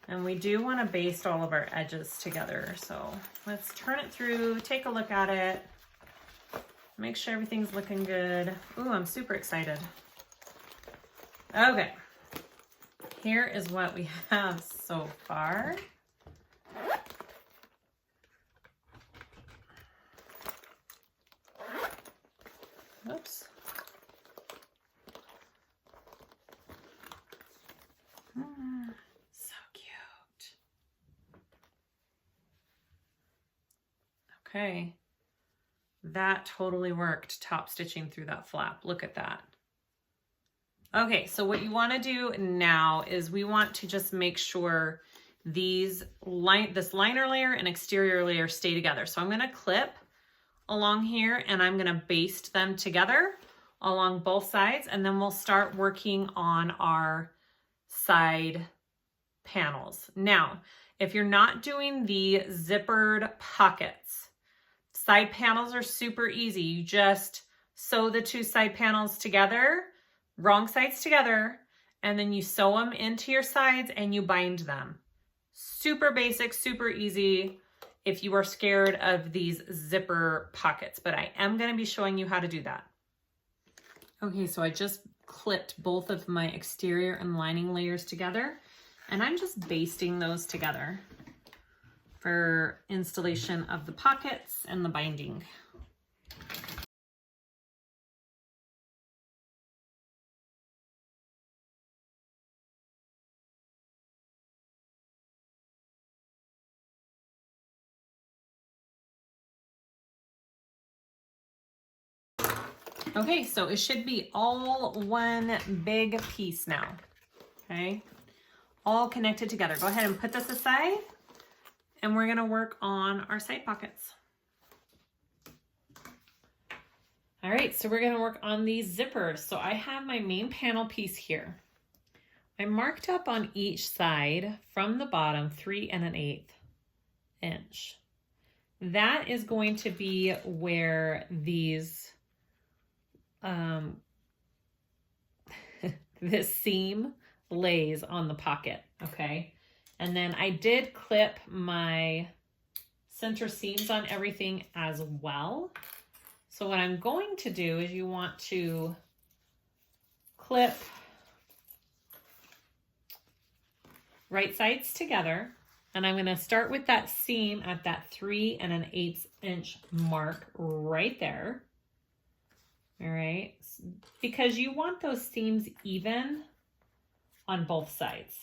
And we do wanna baste all of our edges together. So let's turn it through, take a look at it, make sure everything's looking good. Ooh, I'm super excited. Okay, here is what we have so far. Oops. So cute. Okay. That totally worked, top stitching through that flap. Look at that. Okay, so what you want to do now is we want to just make sure this liner layer and exterior layer stay together. So I'm going to clip along here and I'm gonna baste them together along both sides, and then we'll start working on our side panels. Now, if you're not doing the zippered pockets, side panels are super easy. You just sew the two side panels together, wrong sides together, and then you sew them into your sides and you bind them. Super basic, super easy if you are scared of these zipper pockets, but I am gonna be showing you how to do that. Okay, so I just clipped both of my exterior and lining layers together, and I'm just basting those together for installation of the pockets and the binding. Okay, so it should be all one big piece now, okay? All connected together. Go ahead and put this aside, and we're gonna work on our side pockets. All right, so we're gonna work on these zippers. So I have my main panel piece here. I marked up on each side from the bottom 3 1/8 inch. That is going to be where these this seam lays on the pocket, okay? And then I did clip my center seams on everything as well. So what I'm going to do is you want to clip right sides together And I'm gonna start with that seam at that 3 1/8 inch mark right there. All right, because you want those seams even on both sides.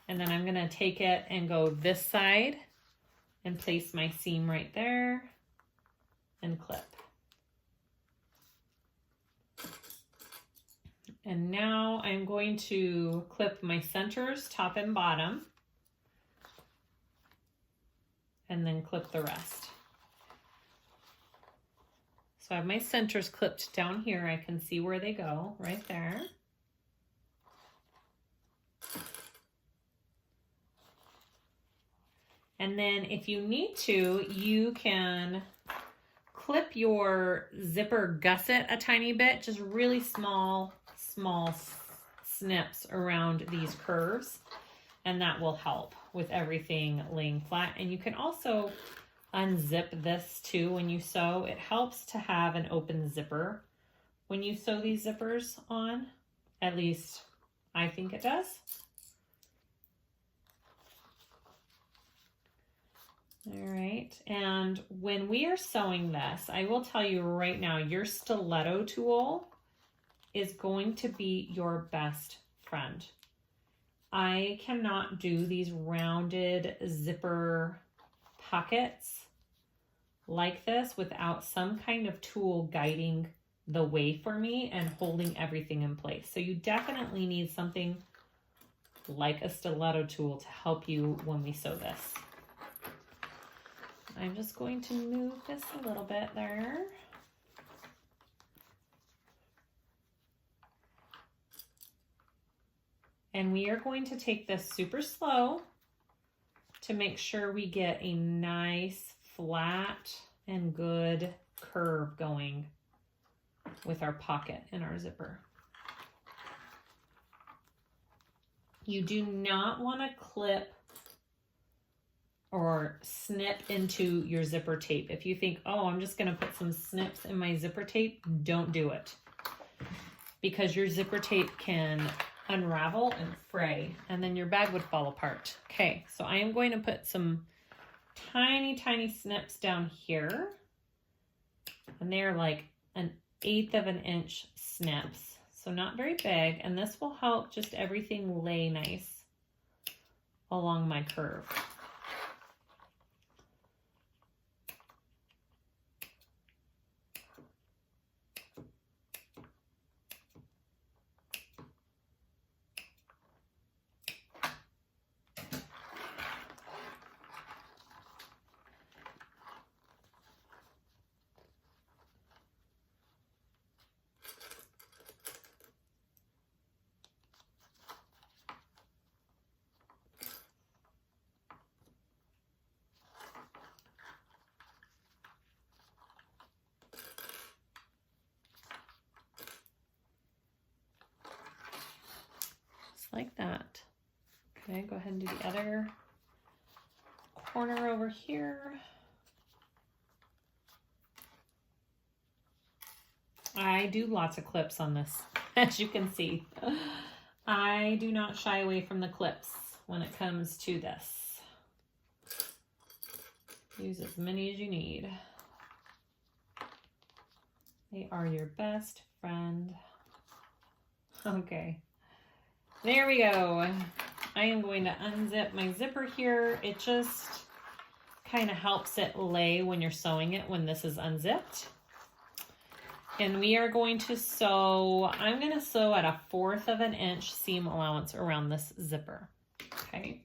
And then I'm gonna take it and go this side and place my seam right there and clip. And now I'm going to clip my centers, top and bottom, and then clip the rest. So I have my centers clipped down here. I can see where they go right there. And then if you need to, you can clip your zipper gusset a tiny bit, just really small snips around these curves, and that will help with everything laying flat. And you can also unzip this too when you sew. It helps to have an open zipper when you sew these zippers on. At least I think it does. All right, and when we are sewing this, I will tell you right now, your stiletto tool is going to be your best friend. I cannot do these rounded zipper pockets like this without some kind of tool guiding the way for me and holding everything in place. So you definitely need something like a stiletto tool to help you when we sew this. I'm just going to move this a little bit there. And we are going to take this super slow to make sure we get a nice, flat, and good curve going with our pocket and our zipper. You do not want to clip or snip into your zipper tape. If you think, oh, I'm just gonna put some snips in my zipper tape, don't do it. Because your zipper tape can unravel and fray, and then your bag would fall apart. Okay, so I am going to put some tiny, tiny snips down here. And they're like 1/8 of an inch snips. So not very big, and this will help just everything lay nice along my curve. Like that. Okay, go ahead and do the other corner over here. I do lots of clips on this, as you can see. I do not shy away from the clips when it comes to this. Use as many as you need. They are your best friend. Okay. There we go. I am going to unzip my zipper here. It just kind of helps it lay when you're sewing it when this is unzipped. And we are going to sew, I'm going to sew at 1/4 of an inch seam allowance around this zipper. Okay.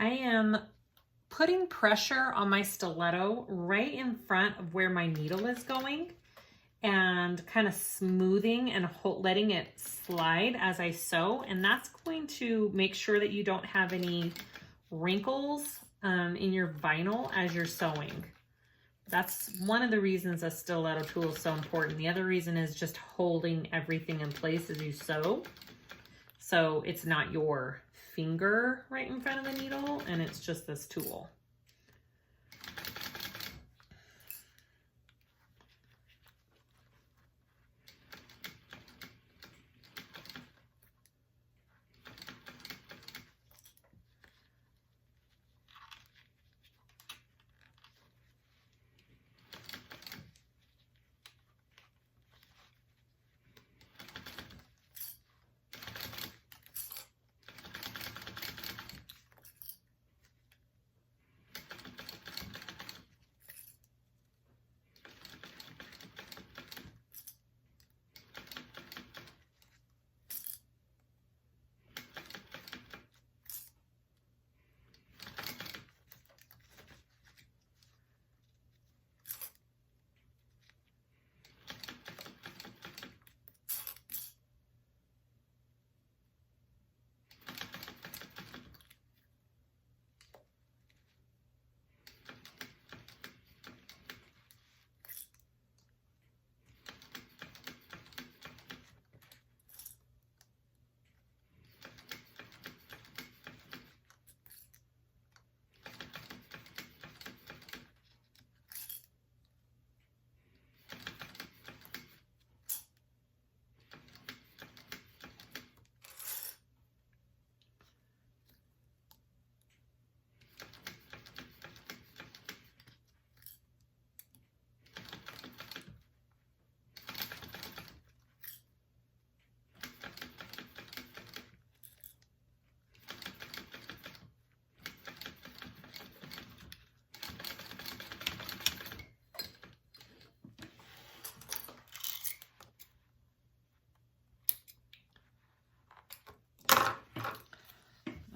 I am putting pressure on my stiletto right in front of where my needle is going, and kind of smoothing and letting it slide as I sew. And that's going to make sure that you don't have any wrinkles in your vinyl as you're sewing. That's one of the reasons a stiletto tool is so important. The other reason is just holding everything in place as you sew. So it's not your finger right in front of the needle, and it's just this tool.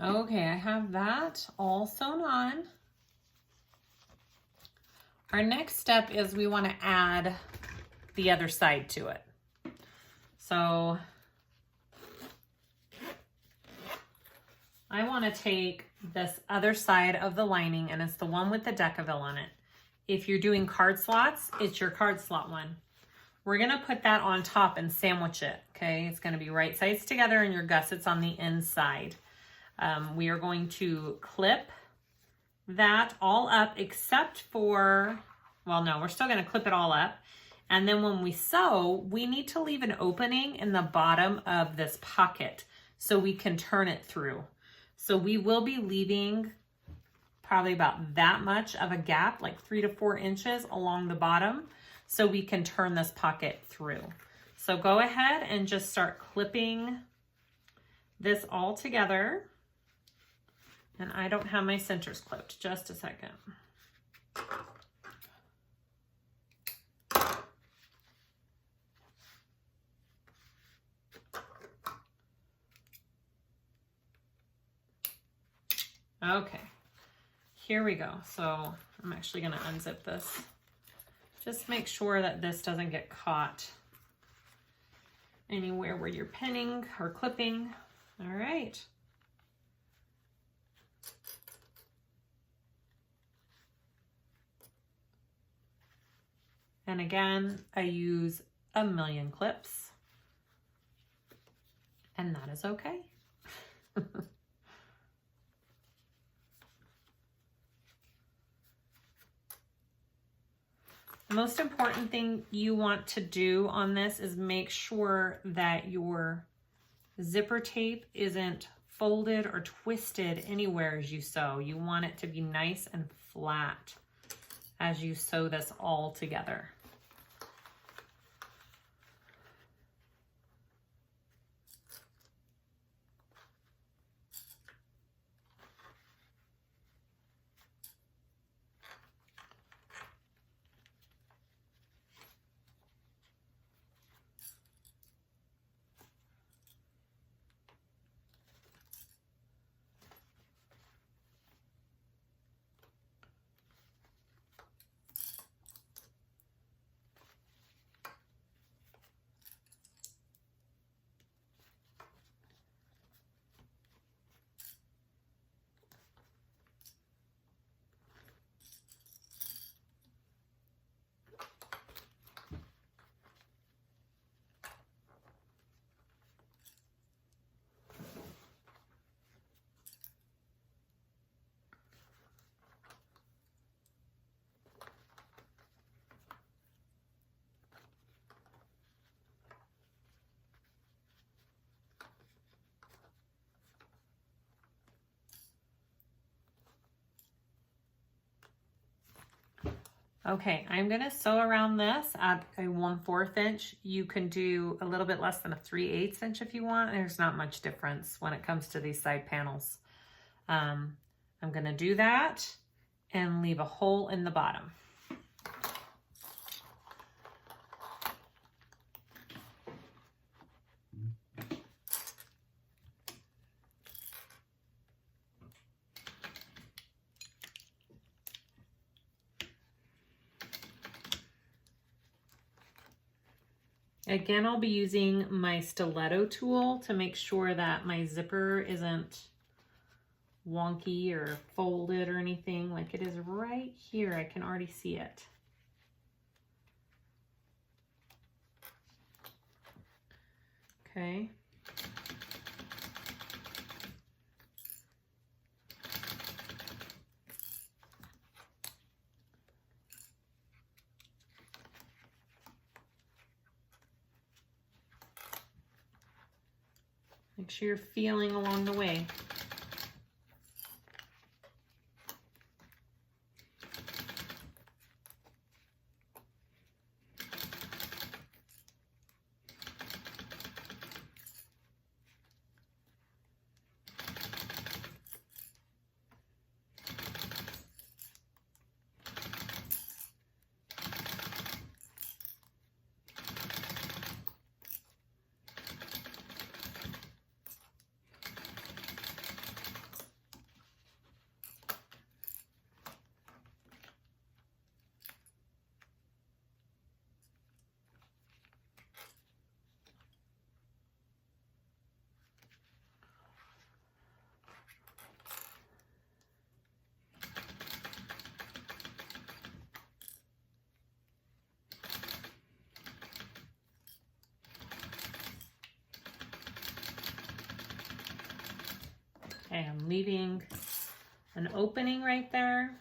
Okay, I have that all sewn on. Our next step is we want to add the other side to it. So I want to take this other side of the lining, and it's the one with the Decaville on it. If you're doing card slots, it's your card slot one. We're going to put that on top and sandwich it, okay? It's going to be right sides together and your gussets on the inside. We are going to clip that all up except for, well, no, we're still going to clip it all up. And then when we sew, we need to leave an opening in the bottom of this pocket so we can turn it through. So we will be leaving probably about that much of a gap, like 3 to 4 inches along the bottom, so we can turn this pocket through. So go ahead and just start clipping this all together. And I don't have my centers clipped. Just a second. Okay, here we go. So I'm actually going to unzip this. Just make sure that this doesn't get caught anywhere where you're pinning or clipping. All right. And again, I use 1,000,000 clips, and that is okay. The most important thing you want to do on this is make sure that your zipper tape isn't folded or twisted anywhere as you sew. You want it to be nice and flat as you sew this all together. Okay, I'm gonna sew around this at a 1/4 inch. You can do a little bit less than a 3/8 inch if you want. There's not much difference when it comes to these side panels. I'm gonna do that and leave a hole in the bottom. Again, I'll be using my stiletto tool to make sure that my zipper isn't wonky or folded or anything. Like it is right here. I can already see it. Okay. Make sure you're feeling along the way. Okay, I'm leaving an opening right there.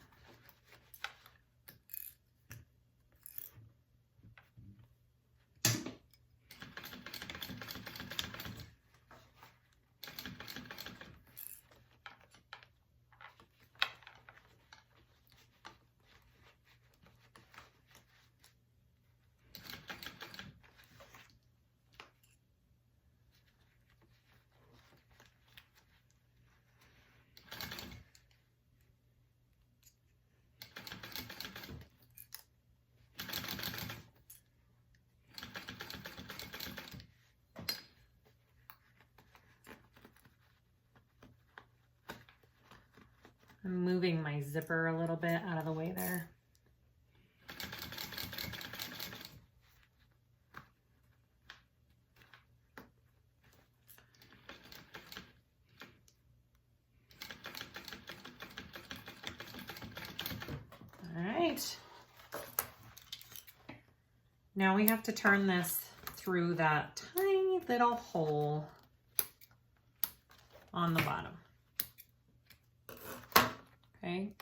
I'm moving my zipper a little bit out of the way there. All right. Now we have to turn this through that tiny little hole on the bottom. Okay.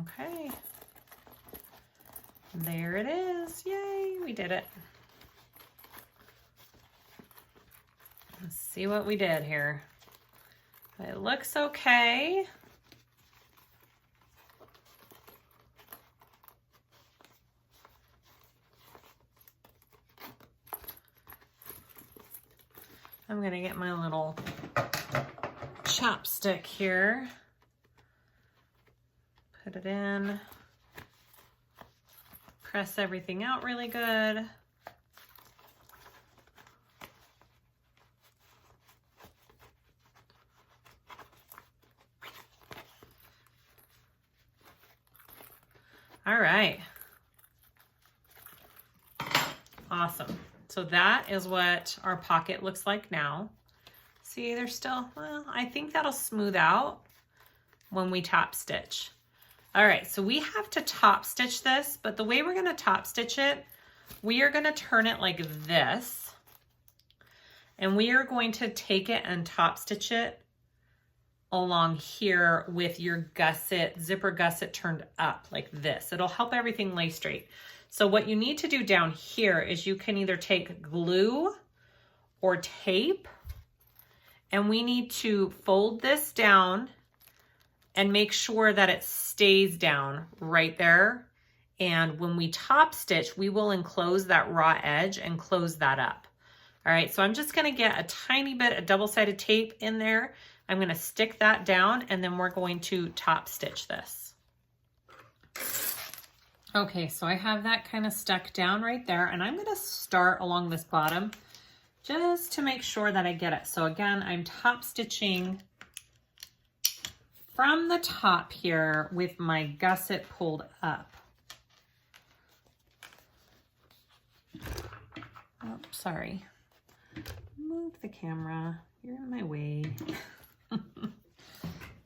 Okay, there it is. Yay, we did it. Let's see what we did here. It looks okay. I'm gonna get my little chopstick here. Put it in. Press everything out really good. All right. Awesome. So that is what our pocket looks like now. See, there's still, well, I think that'll smooth out when we top stitch. All right, so we have to top stitch this, but the way we're gonna top stitch it, we are gonna turn it like this, and we are going to take it and top stitch it along here with your gusset, zipper gusset turned up like this. It'll help everything lay straight. So what you need to do down here is you can either take glue or tape, and we need to fold this down and make sure that it stays down right there. And when we top stitch, we will enclose that raw edge and close that up. All right, so I'm just gonna get a tiny bit of double-sided tape in there. I'm gonna stick that down, and then we're going to top stitch this. Okay, so I have that kind of stuck down right there, and I'm gonna start along this bottom just to make sure that I get it. So again, I'm top stitching from the top here with my gusset pulled up. Oh, sorry. Move the camera, you're in my way. All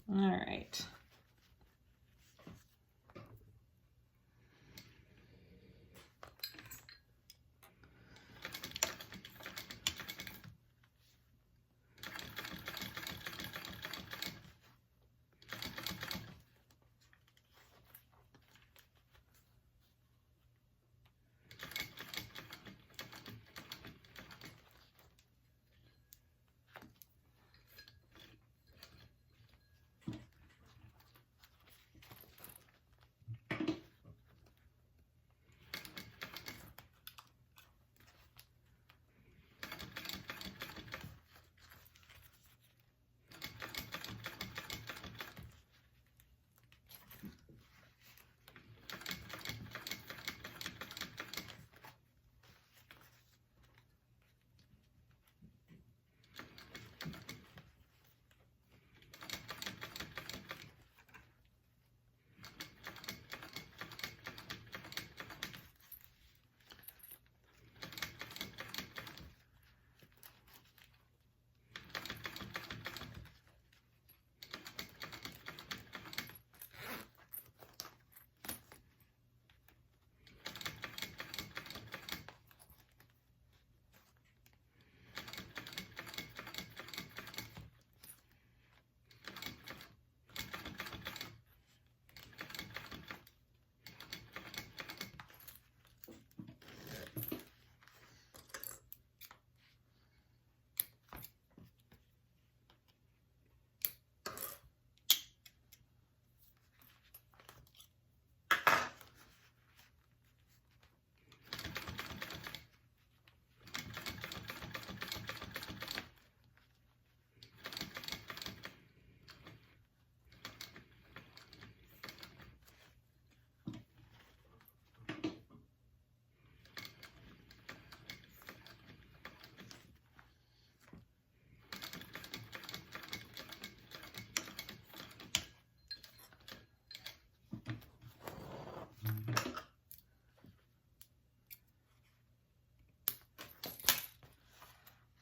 right.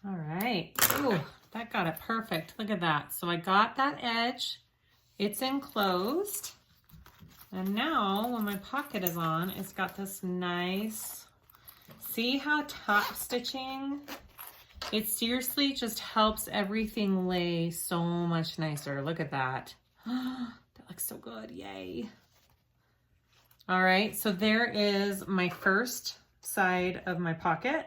All right, ooh, that got it perfect. Look at that. So I got that edge, it's enclosed. And now when my pocket is on, it's got this nice, see how top stitching, it seriously just helps everything lay so much nicer. Look at that. That looks so good, yay. All right, so there is my first side of my pocket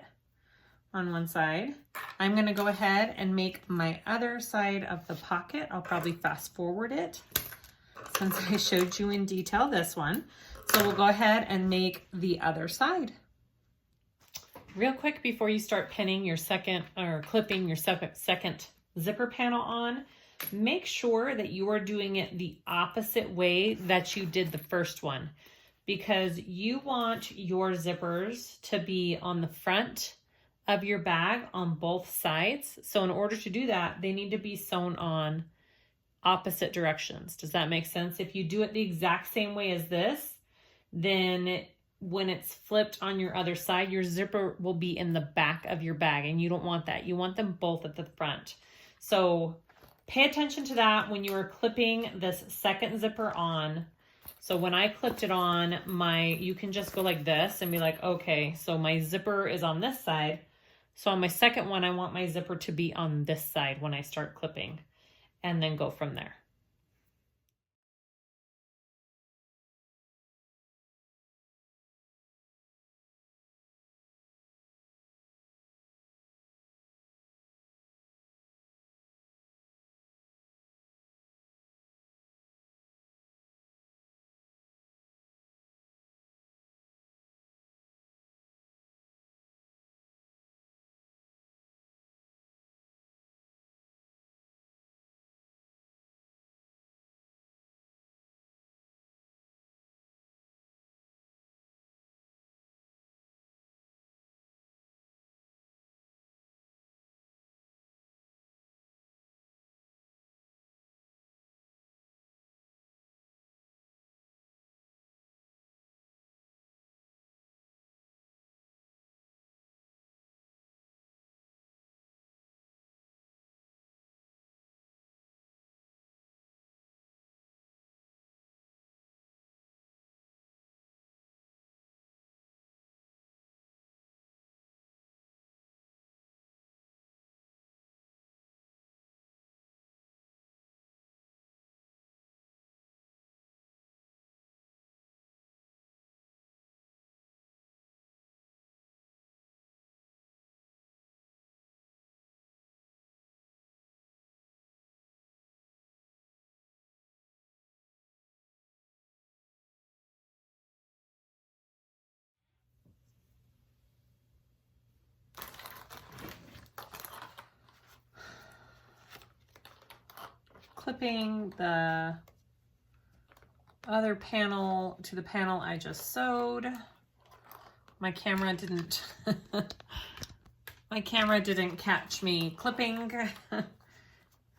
on one side. I'm gonna go ahead and make my other side of the pocket. I'll probably fast forward it since I showed you in detail this one. So we'll go ahead and make the other side. Real quick before you start pinning your second or clipping your second zipper panel on, make sure that you are doing it the opposite way that you did the first one, because you want your zippers to be on the front of your bag on both sides. So in order to do that, they need to be sewn on opposite directions. Does that make sense? If you do it the exact same way as this, then when it's flipped on your other side, your zipper will be in the back of your bag, and you don't want that. You want them both at the front. So pay attention to that when you are clipping this second zipper on. So when I clipped it on, you can just go like this and be like, okay, so my zipper is on this side. So on my second one, I want my zipper to be on this side when I start clipping, and then go from there. Clipping the other panel to the panel I just sewed. My camera didn't catch me clipping. I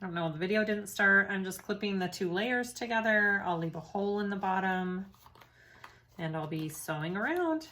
don't know, the video didn't start. I'm just clipping the two layers together. I'll leave a hole in the bottom and I'll be sewing around.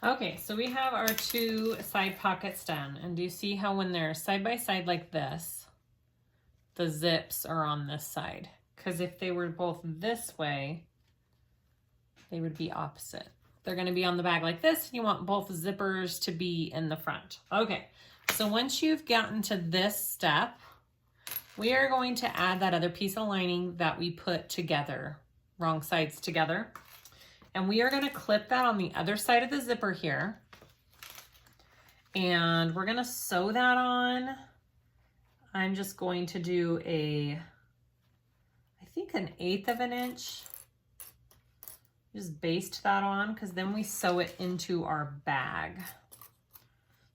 Okay, so we have our two side pockets done. And do you see how when they're side by side like this, the zips are on this side? Because if they were both this way, they would be opposite. they're going to be on the bag like this. You want both zippers to be in the front. Okay, so once you've gotten to this step, we are going to add that other piece of lining that we put together, wrong sides together. And we are going to clip that on the other side of the zipper here. And we're going to sew that on. I'm just going to do I think an 1/8 of an inch. Just baste that on because then we sew it into our bag.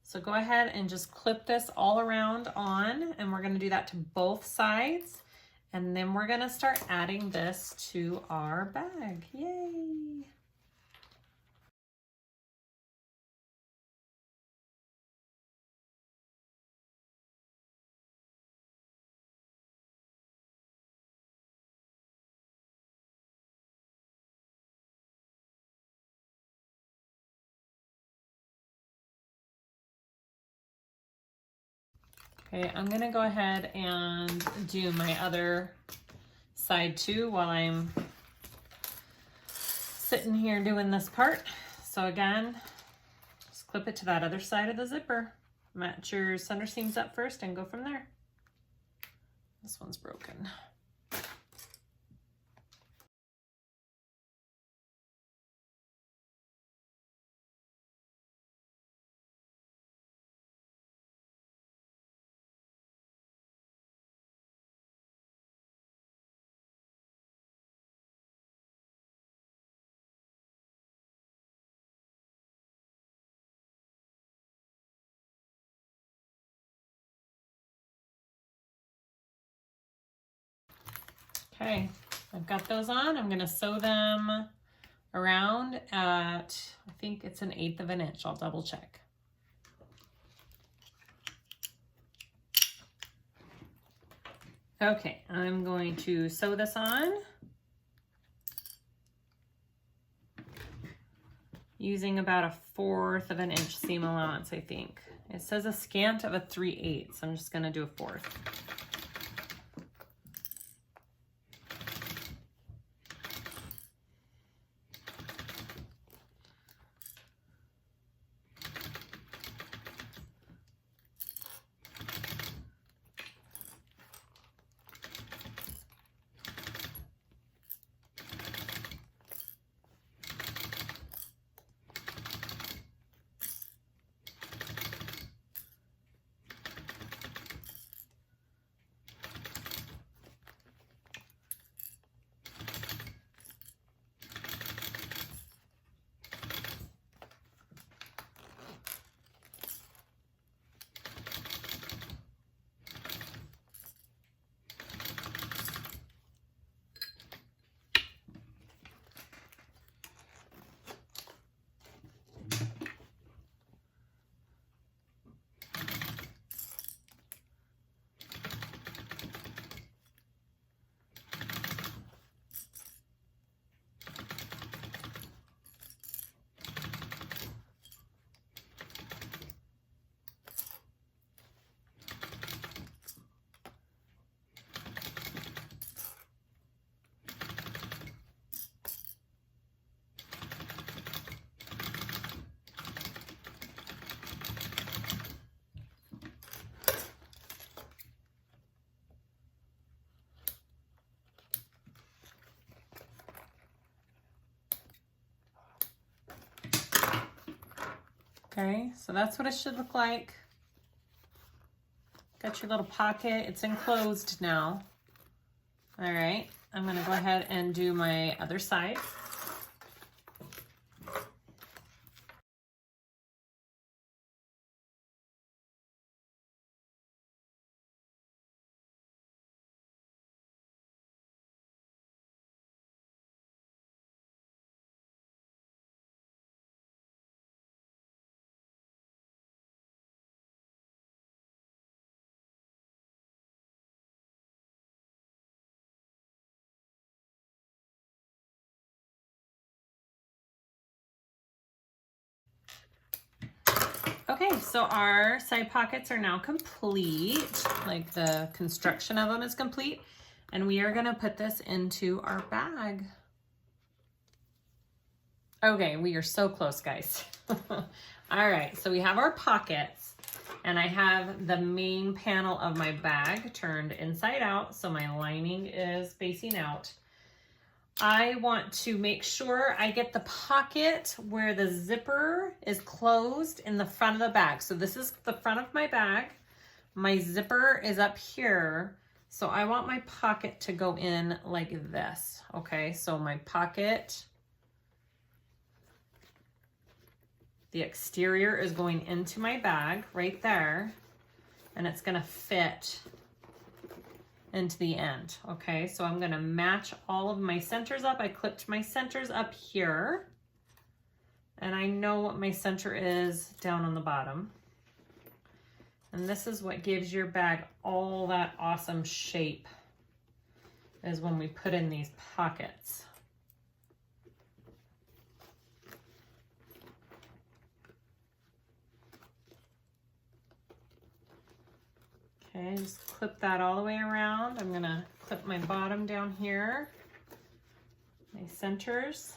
So go ahead and just clip this all around on, and we're going to do that to both sides. And then we're going to start adding this to our bag. Yay! Okay, I'm gonna go ahead and do my other side too while I'm sitting here doing this part. So again, just clip it to that other side of the zipper. Match your center seams up first and go from there. This one's broken. Okay, I've got those on. I'm gonna sew them around at, I think it's an 1/8 of an inch. I'll double check. Okay, I'm going to sew this on using about a 1/4 of an inch seam allowance, I think. It says a scant of a 3/8, so I'm just gonna do a 1/4. Okay, so that's what it should look like. Got your little pocket. It's enclosed now. All right, I'm gonna go ahead and do my other side. Okay, so our side pockets are now complete. Like the construction of them is complete. And we are gonna put this into our bag. Okay, we are so close, guys. All right, so we have our pockets, and I have the main panel of my bag turned inside out, so my lining is facing out. I want to make sure I get the pocket where the zipper is closed in the front of the bag. So this is the front of my bag. My zipper is up here. So I want my pocket to go in like this. Okay, so my pocket, the exterior is going into my bag right there, and it's gonna fit into the end. Okay, so I'm gonna match all of my centers up. I clipped my centers up here, and I know what my center is down on the bottom. And this is what gives your bag all that awesome shape, is when we put in these pockets. Okay, just clip that all the way around. I'm gonna clip my bottom down here, my centers.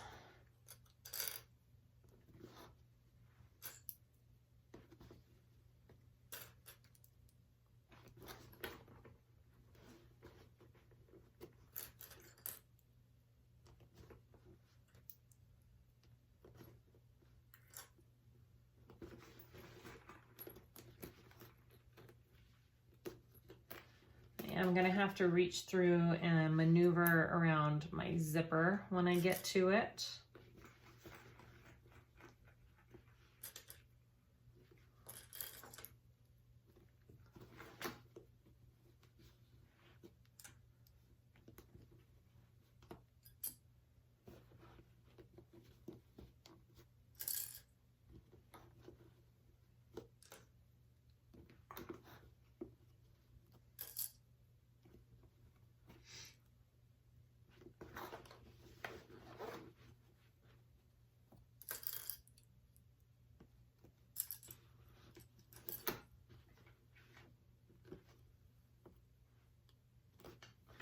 I'm gonna have to reach through and maneuver around my zipper when I get to it.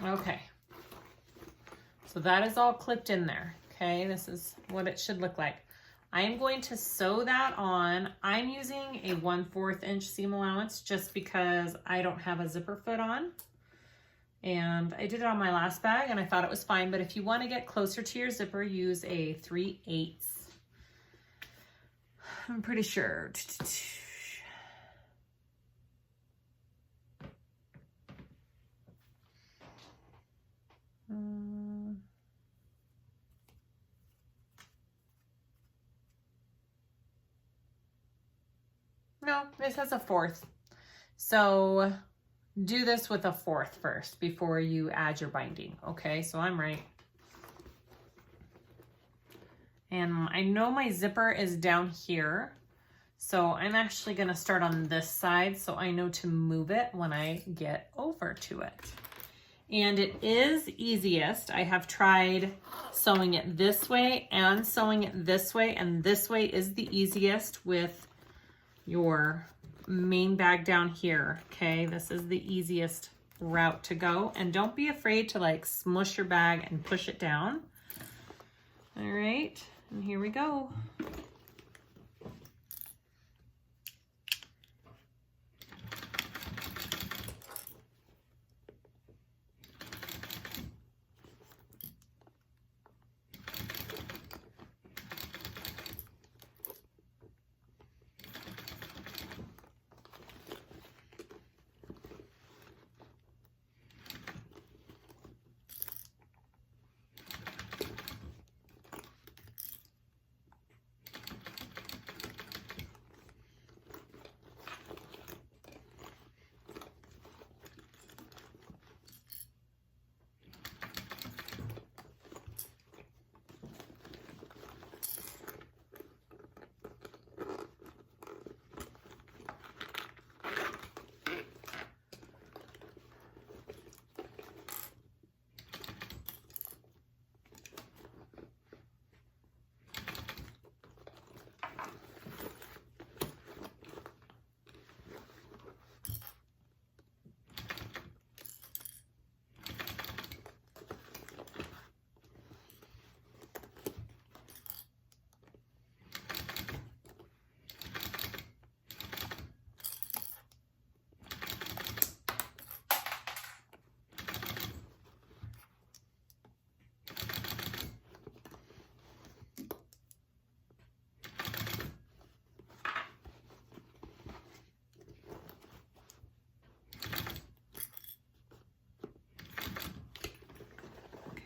Okay, so that is all clipped in there. Okay, this is what it should look like. I am going to sew that on. I'm using a 1/4 inch seam allowance just because I don't have a zipper foot on. And I did it on my last bag and I thought it was fine, but if you want to get closer to your zipper, use a 3/8. I'm pretty sure. No, this has a 1/4. So do this with a 1/4 first before you add your binding. Okay, so I'm right. And I know my zipper is down here, so I'm actually gonna start on this side so I know to move it when I get over to it. And it is easiest. I have tried sewing it this way and sewing it this way, and this way is the easiest with your main bag down here. Okay, this is the easiest route to go, and don't be afraid to like smush your bag and push it down. All right, and here we go.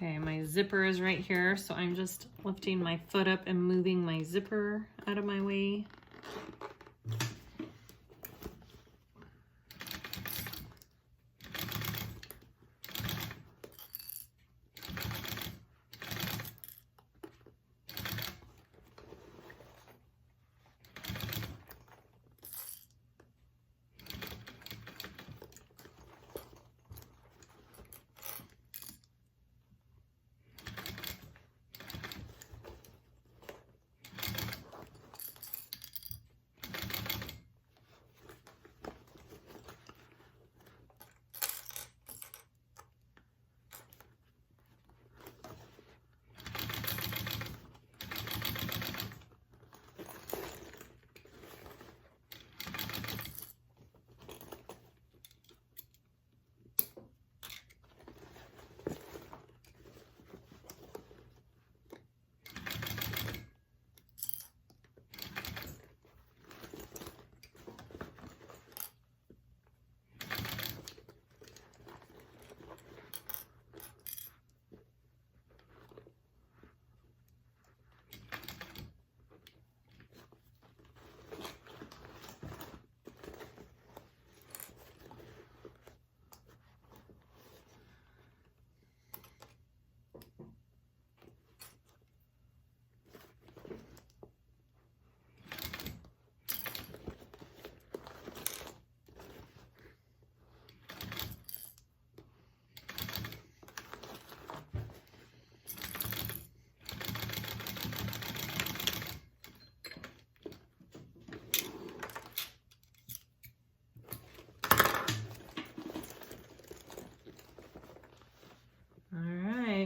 Okay, my zipper is right here, so I'm just lifting my foot up and moving my zipper out of my way.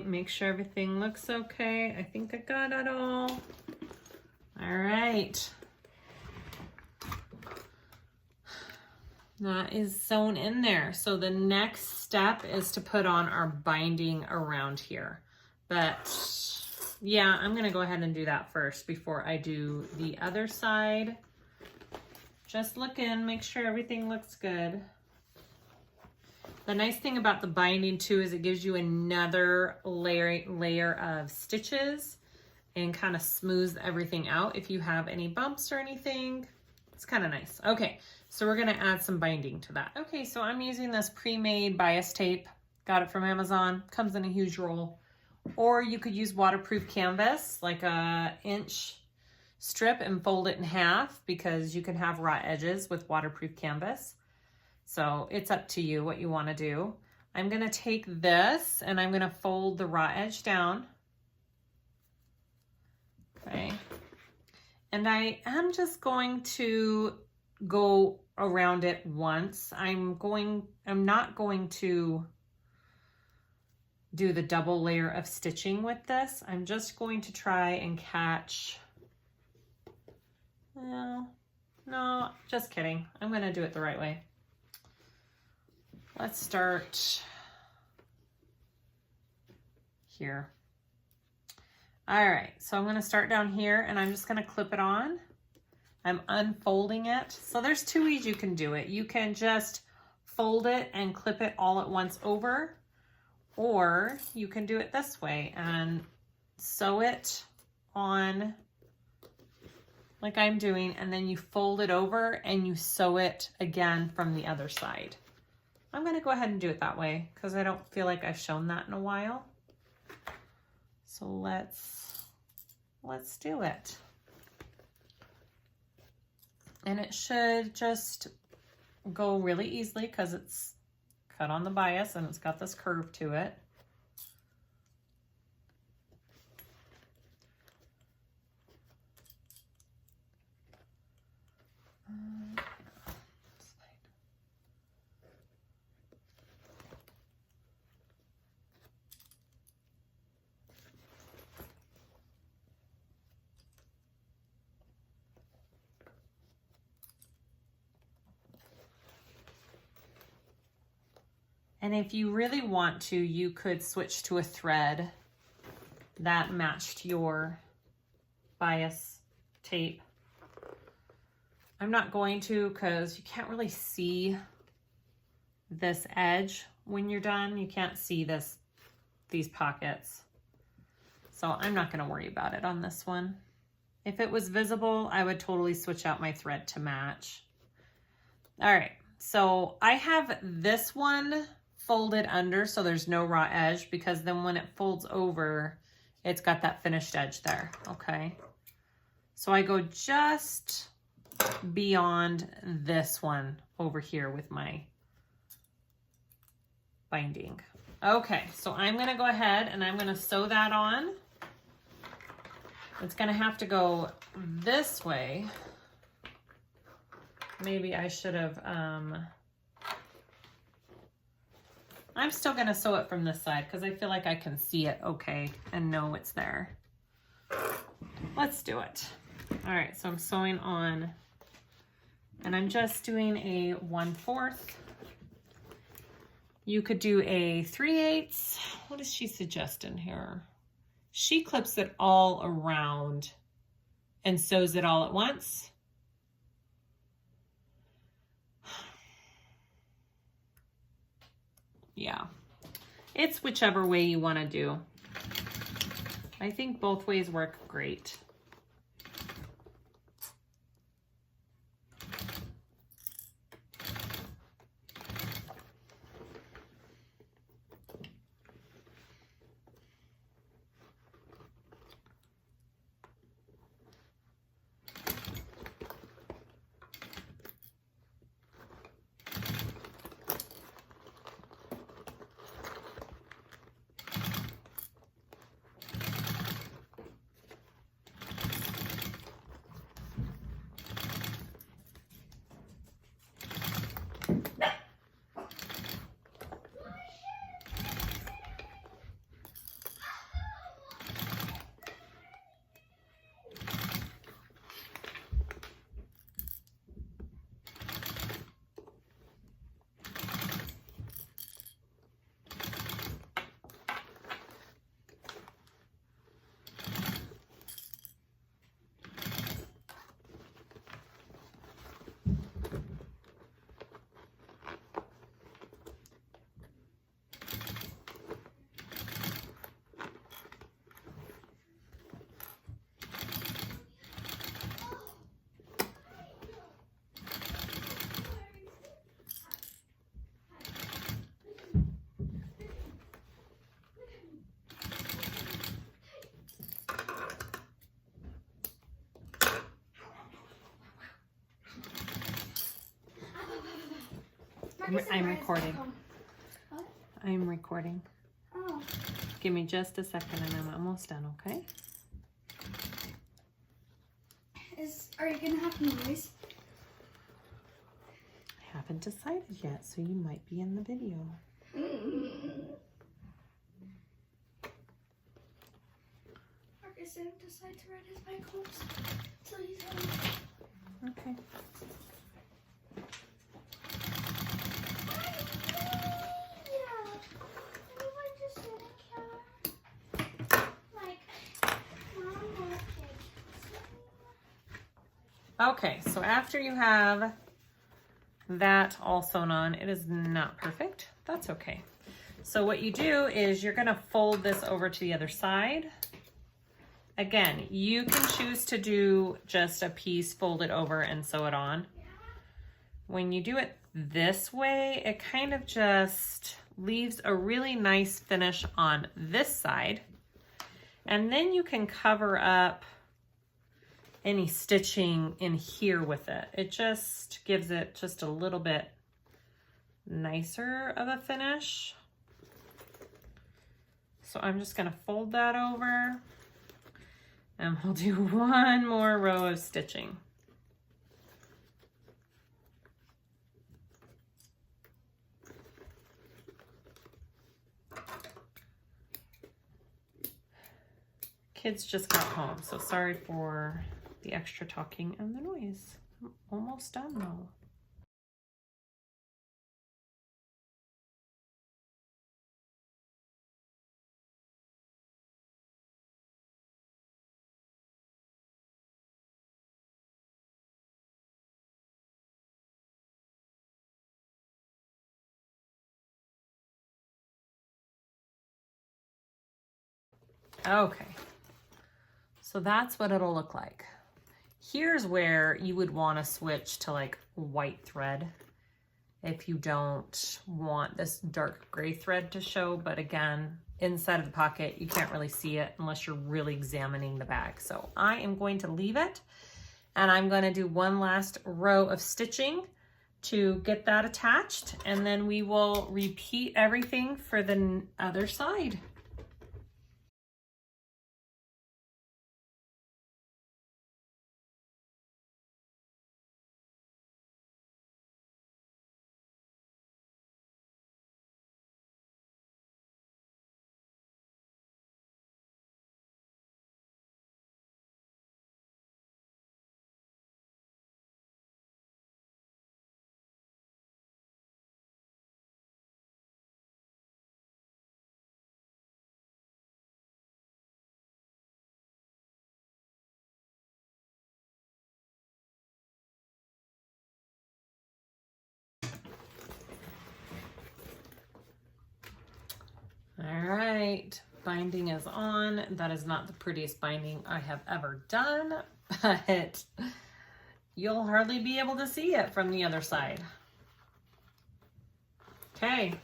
Make sure everything looks okay. I think I got it all. All right. That is sewn in there. So the next step is to put on our binding around here. But yeah, I'm gonna go ahead and do that first before I do the other side. Just look in, make sure everything looks good. The nice thing about the binding too is it gives you another layer of stitches and kind of smooths everything out. If you have any bumps or anything, it's kind of nice. Okay, so we're gonna add some binding to that. Okay, so I'm using this pre-made bias tape. Got it from Amazon, comes in a huge roll. Or you could use waterproof canvas, like a inch strip, and fold it in half because you can have raw edges with waterproof canvas. So it's up to you what you want to do. I'm going to take this and I'm going to fold the raw edge down. Okay. And I am just going to go around it once. I'm not going to do the double layer of stitching with this. I'm just going to try and catch. No, just kidding. I'm going to do it the right way. Let's start here. All right, so I'm going to start down here and I'm just going to clip it on. I'm unfolding it. So there's two ways you can do it. You can just fold it and clip it all at once over, or you can do it this way and sew it on like I'm doing, and then you fold it over and you sew it again from the other side. I'm going to go ahead and do it that way because I don't feel like I've shown that in a while. So let's do it. And it should just go really easily because it's cut on the bias and it's got this curve to it. And if you really want to, you could switch to a thread that matched your bias tape. I'm not going to because you can't really see this edge when you're done. You can't see this these pockets. So I'm not gonna worry about it on this one. If it was visible, I would totally switch out my thread to match. All right, so I have this one folded under so there's no raw edge, because then when it folds over, it's got that finished edge there, okay? So I go just beyond this one over here with my binding. Okay, so I'm gonna go ahead and I'm gonna sew that on. It's gonna have to go this way. Maybe I should have, I'm still gonna sew it from this side because I feel like I can see it okay and know it's there. Let's do it. All right, so I'm sewing on, and I'm just doing a 1/4. You could do a 3/8. What does she suggest in here? She clips it all around and sews it all at once. Yeah, it's whichever way you want to do. I think both ways work great. I'm recording. What? I'm recording. Oh. Give me just a second and I'm almost done, okay? Are you gonna have noise? I haven't decided yet, so you might be in the video. Marcus didn't decide to ride his bike home until he's home. Okay. Okay, so after you have that all sewn on, it is not perfect. That's okay. So what you do is you're gonna fold this over to the other side. Again, you can choose to do just a piece, fold it over and sew it on. When you do it this way, it kind of just leaves a really nice finish on this side. And then you can cover up any stitching in here with it. It just gives it just a little bit nicer of a finish. So I'm just gonna fold that over and we'll do one more row of stitching. Kids just got home, so sorry for the extra talking and the noise. I'm almost done though. Okay, so that's what it'll look like. Here's where you would want to switch to like white thread if you don't want this dark gray thread to show, but again, inside of the pocket, you can't really see it unless you're really examining the bag. So I am going to leave it, and I'm going to do one last row of stitching to get that attached, and then we will repeat everything for the other side. All right, binding is on. That is not the prettiest binding I have ever done, but you'll hardly be able to see it from the other side. Okay,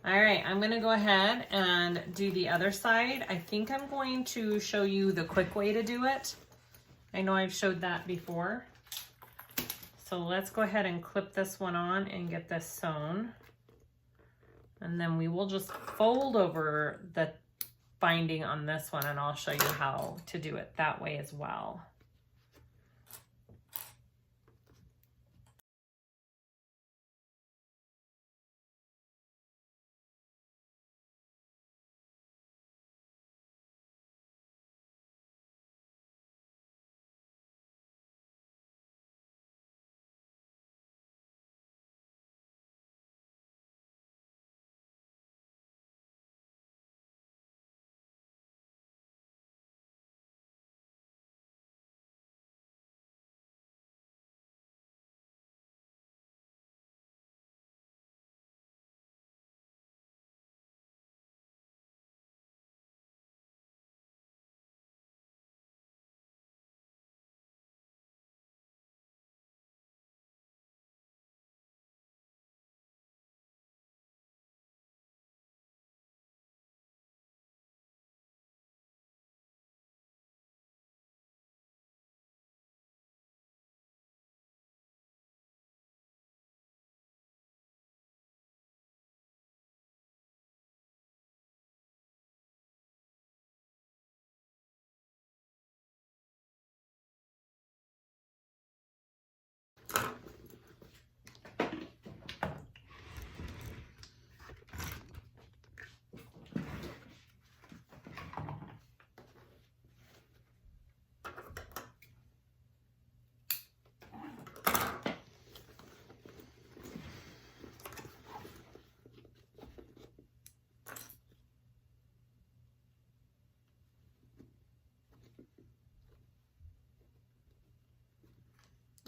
all right, I'm gonna go ahead and do the other side. I think I'm going to show you the quick way to do it. I know I've showed that before. So let's go ahead and clip this one on and get this sewn. And then we will just fold over the binding on this one, and I'll show you how to do it that way as well.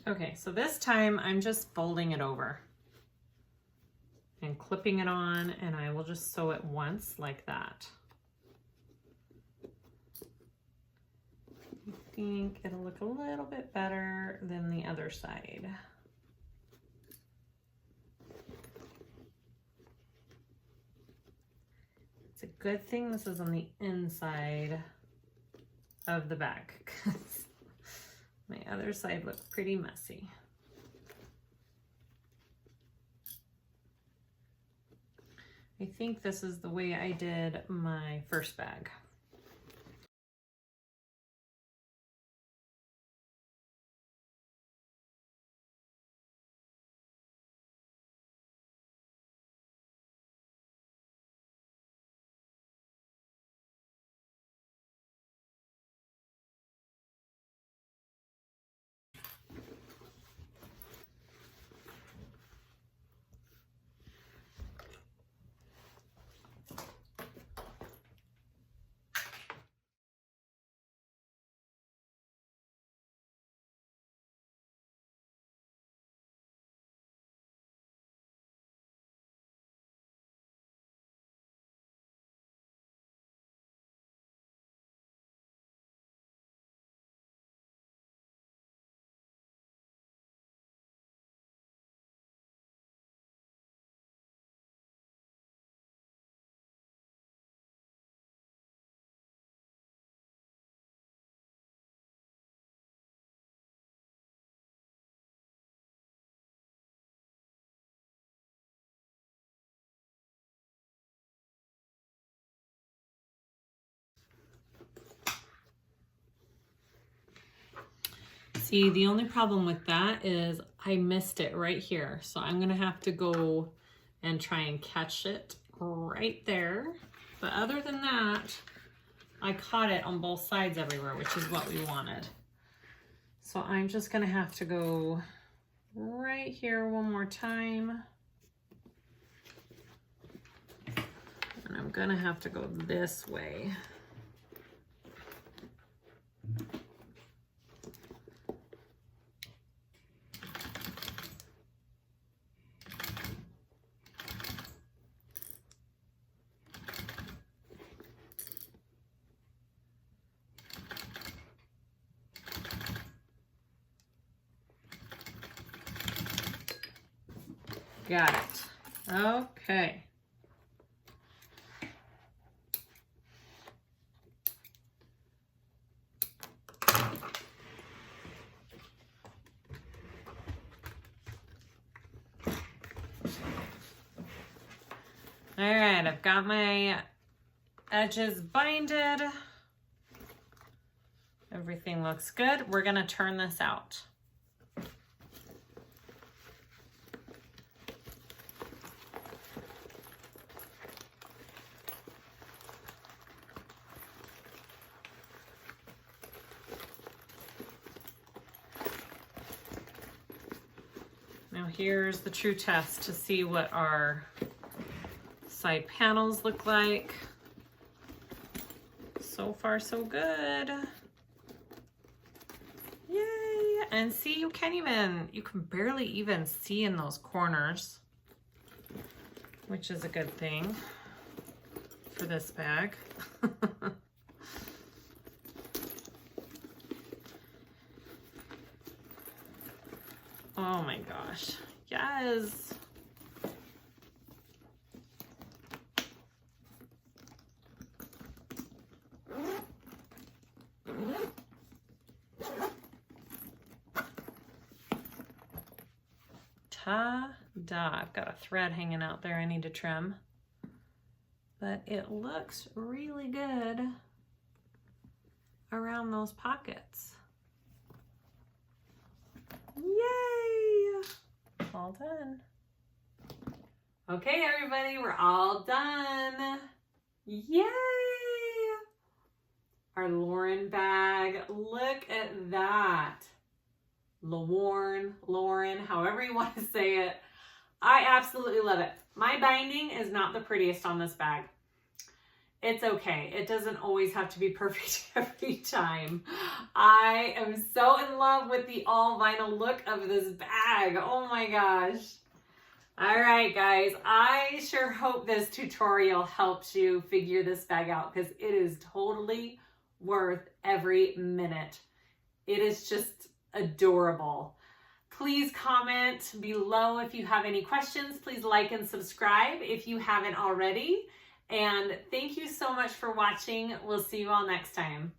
Okay, so this time I'm just folding it over and clipping it on, and I will just sew it once like that. I think it'll look a little bit better than the other side. It's a good thing this is on the inside of the bag, because my other side looked pretty messy. I think this is the way I did my first bag. See, the only problem with that is I missed it right here. So I'm gonna have to go and try and catch it right there. But other than that, I caught it on both sides everywhere, which is what we wanted. So I'm just gonna have to go right here one more time. And I'm gonna have to go this way. Got it. Okay. All right, I've got my edges binded. Everything looks good. We're gonna turn this out. Now here's the true test to see what our side panels look like. So far, so good. Yay! And see, you can barely even see in those corners, which is a good thing for this bag. Oh my gosh, yes. Ta-da, I've got a thread hanging out there I need to trim, but it looks really good around those pockets. Yay! All done. Okay, everybody, we're all done. Yay! Our Lowarn bag. Look at that. Lowarn, however you want to say it. I absolutely love it. My binding is not the prettiest on this bag. It's okay. It doesn't always have to be perfect every time. I am so in love with the all vinyl look of this bag. Oh my gosh. All right, guys. I sure hope this tutorial helps you figure this bag out because it is totally worth every minute. It is just adorable. Please comment below if you have any questions. Please like and subscribe if you haven't already. And thank you so much for watching. We'll see you all next time.